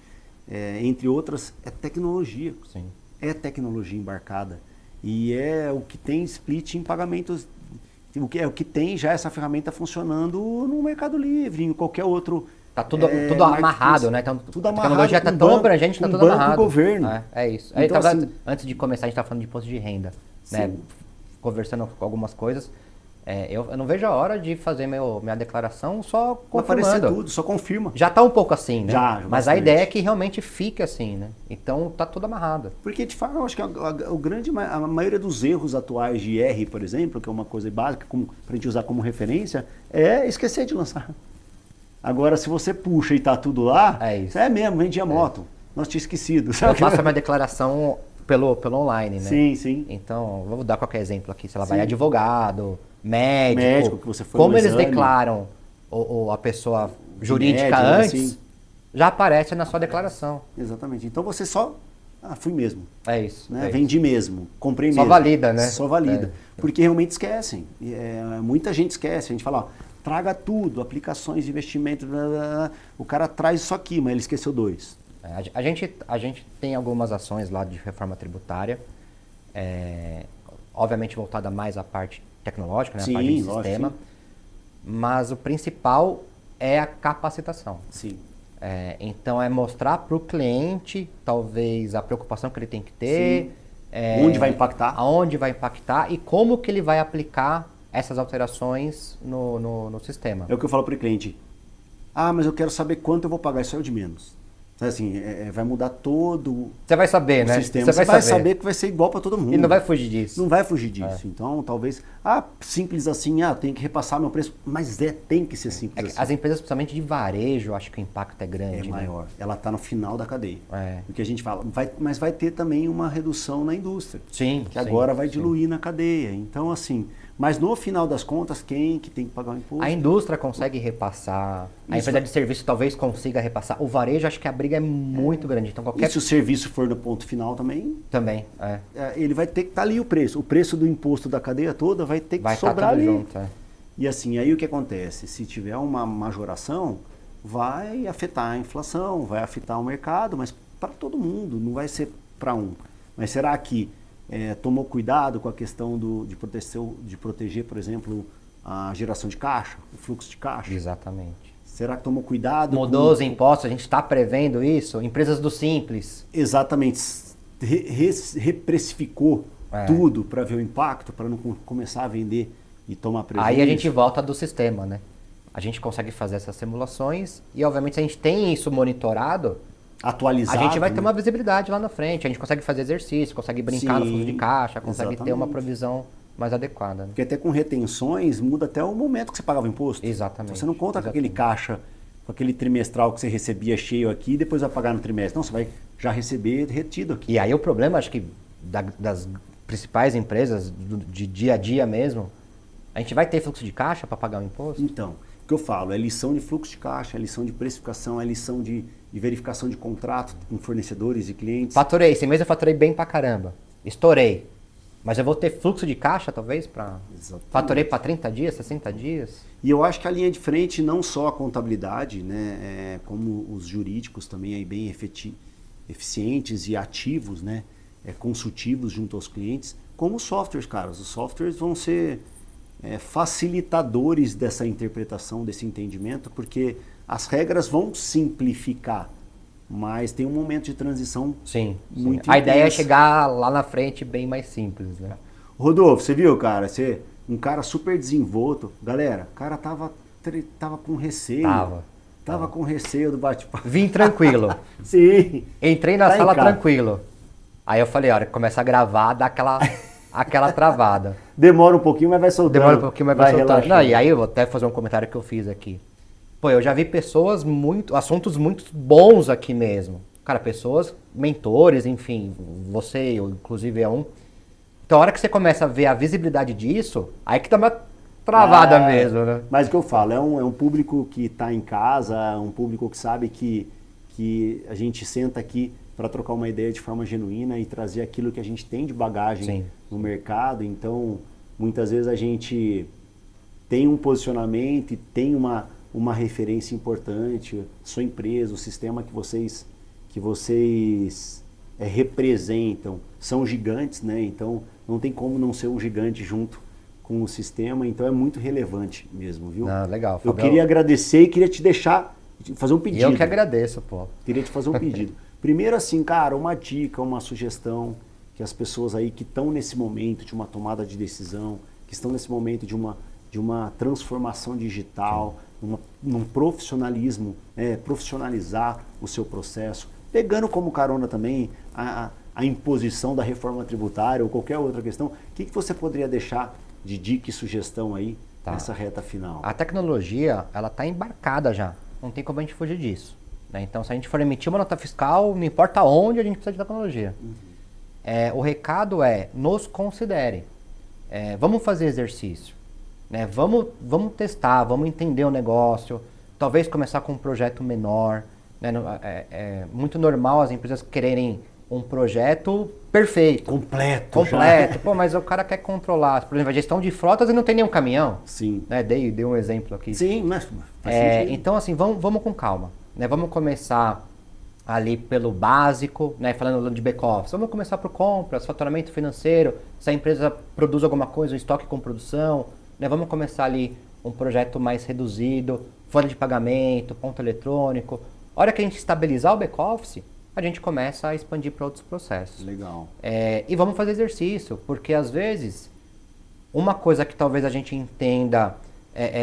Speaker 2: Entre outras, é tecnologia.
Speaker 1: Sim.
Speaker 2: É tecnologia embarcada. E é o que tem split em pagamentos, o que tem já essa ferramenta funcionando no Mercado Livre, em qualquer outro.
Speaker 1: Tá tudo amarrado, né? Então,
Speaker 2: tudo
Speaker 1: a tecnologia está tão abrangente, está tudo
Speaker 2: banco
Speaker 1: amarrado.
Speaker 2: E governo.
Speaker 1: É isso.
Speaker 2: Então,
Speaker 1: assim, antes de começar, a gente estava falando de imposto de renda, né? Conversando com algumas coisas. Eu não vejo a hora de fazer minha declaração só confirmando.
Speaker 2: Vai aparecer tudo, só confirma.
Speaker 1: Já está um pouco assim, né?
Speaker 2: Já
Speaker 1: mas
Speaker 2: bastante.
Speaker 1: A ideia é que realmente fique assim, né? Então tá tudo amarrado.
Speaker 2: Porque, de fato, eu acho que a maioria dos erros atuais de IR, por exemplo, que é uma coisa básica para a gente usar como referência, é esquecer de lançar. Agora, se você puxa e tá tudo lá, é mesmo, vendi a moto. Nós tinha esquecido. Sabe?
Speaker 1: Eu faço a minha declaração pelo online, né?
Speaker 2: Sim.
Speaker 1: Então, vou dar qualquer exemplo aqui. Se ela vai advogado, médico
Speaker 2: que você foi
Speaker 1: como eles declaram a pessoa jurídica antes, já aparece na sua declaração.
Speaker 2: Exatamente. Então você só... fui mesmo.
Speaker 1: É isso.
Speaker 2: Né? Vendi mesmo, comprei mesmo.
Speaker 1: Só valida, né?
Speaker 2: Só valida. Porque realmente esquecem. Muita gente esquece. A gente fala, traga tudo, aplicações de investimento, blá, blá, blá. O cara traz isso aqui, mas ele esqueceu 2.
Speaker 1: A gente tem algumas ações lá de reforma tributária, obviamente voltada mais à parte tecnológica, né? A parte de sistema, mas o principal é a capacitação.
Speaker 2: Sim.
Speaker 1: Então é mostrar para o cliente, talvez, a preocupação que ele tem que ter,
Speaker 2: onde vai impactar,
Speaker 1: aonde vai impactar e como que ele vai aplicar essas alterações no sistema.
Speaker 2: É o que eu falo para o cliente. Mas eu quero saber quanto eu vou pagar, isso é o de menos. Assim, vai mudar todo
Speaker 1: Você vai saber,
Speaker 2: o
Speaker 1: né?
Speaker 2: sistema. Você vai saber que vai ser igual para todo mundo.
Speaker 1: E não vai fugir disso.
Speaker 2: Não vai fugir disso. Então, talvez, simples assim, tem que repassar meu preço, mas tem que ser simples assim.
Speaker 1: As empresas, principalmente de varejo, acho que o impacto é grande.
Speaker 2: É maior. Né? Ela está no final da cadeia. O que a gente fala. Mas vai ter também uma redução na indústria.
Speaker 1: Sim.
Speaker 2: Que agora vai diluir na cadeia. Então, assim... Mas no final das contas, quem que tem que pagar o imposto?
Speaker 1: A indústria consegue repassar, a empresa de serviço talvez consiga repassar. O varejo, acho que a briga é muito grande. Então,
Speaker 2: E se o serviço for no ponto final também?
Speaker 1: Também,
Speaker 2: ele vai ter que estar ali o preço. O preço do imposto da cadeia toda vai ter que sobrar ali.
Speaker 1: Junto,
Speaker 2: E assim, aí o que acontece? Se tiver uma majoração, vai afetar a inflação, vai afetar o mercado, mas para todo mundo, não vai ser para um. Mas será que tomou cuidado com a questão de proteger, por exemplo, a geração de caixa, o fluxo de caixa?
Speaker 1: Exatamente.
Speaker 2: Será que tomou cuidado?
Speaker 1: Mudou os impostos, a gente está prevendo isso? Empresas do Simples.
Speaker 2: Exatamente. Reprecificou tudo para ver o impacto, para não começar a vender e tomar prejuízo?
Speaker 1: Aí a gente volta do sistema, né? A gente consegue fazer essas simulações e, obviamente, se a gente tem isso monitorado,
Speaker 2: atualizado,
Speaker 1: a gente vai ter
Speaker 2: né?
Speaker 1: uma visibilidade lá na frente. A gente consegue fazer exercício, consegue brincar no
Speaker 2: Sim,
Speaker 1: fluxo de caixa, consegue ter uma
Speaker 2: exatamente.
Speaker 1: provisão mais adequada. Né?
Speaker 2: Porque até com retenções muda até o momento que você pagava o imposto.
Speaker 1: Exatamente.
Speaker 2: Então você não conta com
Speaker 1: exatamente.
Speaker 2: aquele caixa, com aquele trimestral que você recebia cheio aqui e depois vai pagar no trimestre. Não, você vai já receber retido aqui.
Speaker 1: E aí o problema, acho que das principais empresas, de dia a dia mesmo, a gente vai ter fluxo de caixa para pagar o imposto?
Speaker 2: Então, o que eu falo é lição de fluxo de caixa, é lição de precificação, é lição de verificação de contrato com fornecedores e clientes.
Speaker 1: Faturei, esse mês eu faturei bem pra caramba. Estourei. Mas eu vou ter fluxo de caixa, talvez, para...
Speaker 2: Exatamente.
Speaker 1: Faturei para 30 dias, 60 dias?
Speaker 2: E eu acho que a linha de frente, não só a contabilidade, né, como os jurídicos também aí bem eficientes e ativos, né, consultivos junto aos clientes, como os softwares, cara. Os softwares vão ser facilitadores dessa interpretação, desse entendimento, porque as regras vão simplificar, mas tem um momento de transição muito
Speaker 1: A ideia é
Speaker 2: intensa.
Speaker 1: chegar lá na frente bem mais simples, né?
Speaker 2: Rodolfo, você viu, cara? Você, um cara super desenvolto. Galera, o cara tava com receio. Tava com receio do bate-papo.
Speaker 1: Vim tranquilo.
Speaker 2: Sim.
Speaker 1: Entrei na
Speaker 2: Tá em
Speaker 1: sala
Speaker 2: casa.
Speaker 1: tranquilo. Aí eu falei, a hora que começa a gravar, dá aquela travada.
Speaker 2: Demora um pouquinho, mas vai soltando.
Speaker 1: Demora um pouquinho, mas vai soltando.
Speaker 2: relaxando.
Speaker 1: Não, e aí eu vou até fazer um comentário que eu fiz aqui. Pô, eu já vi assuntos muito bons aqui mesmo. Cara, pessoas, mentores, enfim, você, eu, inclusive, é um. Então, a hora que você começa a ver a visibilidade disso, aí que dá uma travada mesmo, né?
Speaker 2: Mas o que eu falo, é um público que está em casa, um público que sabe que a gente senta aqui para trocar uma ideia de forma genuína e trazer aquilo que a gente tem de bagagem
Speaker 1: Sim.
Speaker 2: no mercado. Então, muitas vezes a gente tem um posicionamento e tem uma referência importante, sua empresa, o sistema que vocês representam, são gigantes, né? Então, não tem como não ser um gigante junto com o sistema, então é muito relevante mesmo, viu?
Speaker 1: Não, legal,
Speaker 2: Eu
Speaker 1: Fabião.
Speaker 2: queria agradecer e queria te fazer um
Speaker 1: E
Speaker 2: pedido.
Speaker 1: eu que agradeço, pô.
Speaker 2: Queria te fazer um pedido. Primeiro assim, cara, uma dica, uma sugestão, que as pessoas aí que estão nesse momento de uma tomada de decisão, que estão nesse momento de uma transformação digital, num profissionalismo, profissionalizar o seu processo, pegando como carona também a imposição da reforma tributária ou qualquer outra questão, o que você poderia deixar de dica e sugestão aí nessa reta final?
Speaker 1: A tecnologia, ela está embarcada já. Não tem como a gente fugir disso. Né? Então, se a gente for emitir uma nota fiscal, não importa onde, a gente precisa de tecnologia. O recado é, nos considere. Vamos fazer exercício. Né? Vamos testar, vamos entender o negócio. Talvez começar com um projeto menor. Né? É muito normal as empresas quererem um projeto perfeito.
Speaker 2: Completo.
Speaker 1: Pô, mas o cara quer controlar, por exemplo, a gestão de frotas e não tem nenhum caminhão.
Speaker 2: Sim.
Speaker 1: Né? Dei um exemplo aqui.
Speaker 2: Sim, mas faz sentido.
Speaker 1: Então, assim, vamos com calma. Né? Vamos começar ali pelo básico, né? Falando de back-office. Vamos começar por compras, faturamento financeiro, se a empresa produz alguma coisa, um estoque com produção. Né? Vamos começar ali um projeto mais reduzido, folha de pagamento, ponto eletrônico. A hora que a gente estabilizar o back-office, a gente começa a expandir para outros processos.
Speaker 2: Legal.
Speaker 1: E vamos fazer exercício, porque às vezes, uma coisa que talvez a gente entenda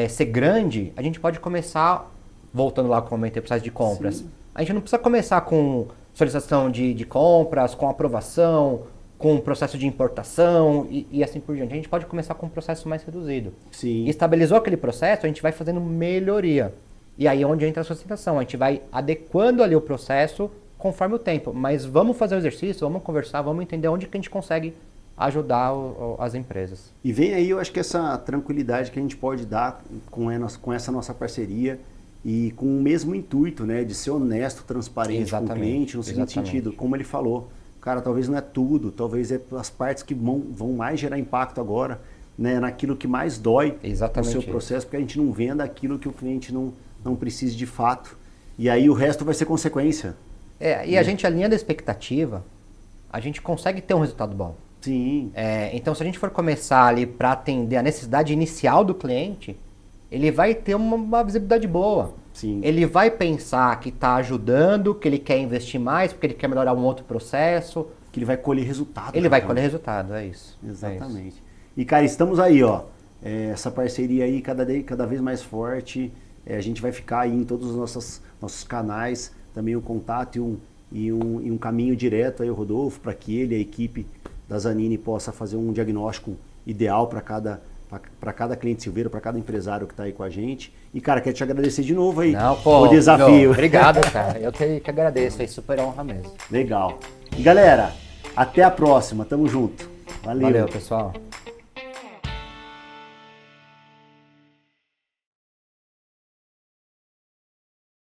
Speaker 1: ser grande, a gente pode começar, voltando lá como processo de compras,
Speaker 2: Sim.
Speaker 1: a gente não precisa começar com solicitação de compras, com aprovação, com processo de importação e assim por diante. A gente pode começar com um processo mais reduzido.
Speaker 2: Sim.
Speaker 1: E estabilizou aquele processo, a gente vai fazendo melhoria. E aí é onde entra a solicitação, a gente vai adequando ali o processo conforme o tempo. Mas vamos fazer o exercício, vamos conversar, vamos entender onde que a gente consegue ajudar as empresas.
Speaker 2: E vem aí, eu acho que essa tranquilidade que a gente pode dar com essa nossa parceria e com o mesmo intuito, né, de ser honesto, transparente com o cliente, no seguinte sentido, como ele falou, cara, talvez não é tudo, talvez é as partes que vão mais gerar impacto agora, né, naquilo que mais dói no seu processo, porque a gente não venda aquilo que o cliente não precisa de fato. E aí o resto vai ser consequência.
Speaker 1: E a gente alinhando a expectativa, a gente consegue ter um resultado bom.
Speaker 2: Sim.
Speaker 1: Então, se a gente for começar ali para atender a necessidade inicial do cliente, ele vai ter uma visibilidade boa.
Speaker 2: Sim.
Speaker 1: Ele vai pensar que está ajudando, que ele quer investir mais, porque ele quer melhorar um outro processo.
Speaker 2: que ele vai colher resultado.
Speaker 1: Ele vai colher resultado, é isso.
Speaker 2: Exatamente.
Speaker 1: É isso.
Speaker 2: E, cara, estamos aí, ó. Essa parceria aí cada vez mais forte. A gente vai ficar aí em todos os nossos canais. Também um contato e um caminho direto aí, o Rodolfo, para que ele e a equipe da Zanini possa fazer um diagnóstico ideal para cada cliente Silveira, para cada empresário que está aí com a gente. E, cara, quero te agradecer de novo aí o desafio.
Speaker 1: Obrigado, cara. Eu que agradeço, é super honra mesmo.
Speaker 2: Legal. E, galera, até a próxima. Tamo junto. Valeu.
Speaker 1: Valeu, pessoal.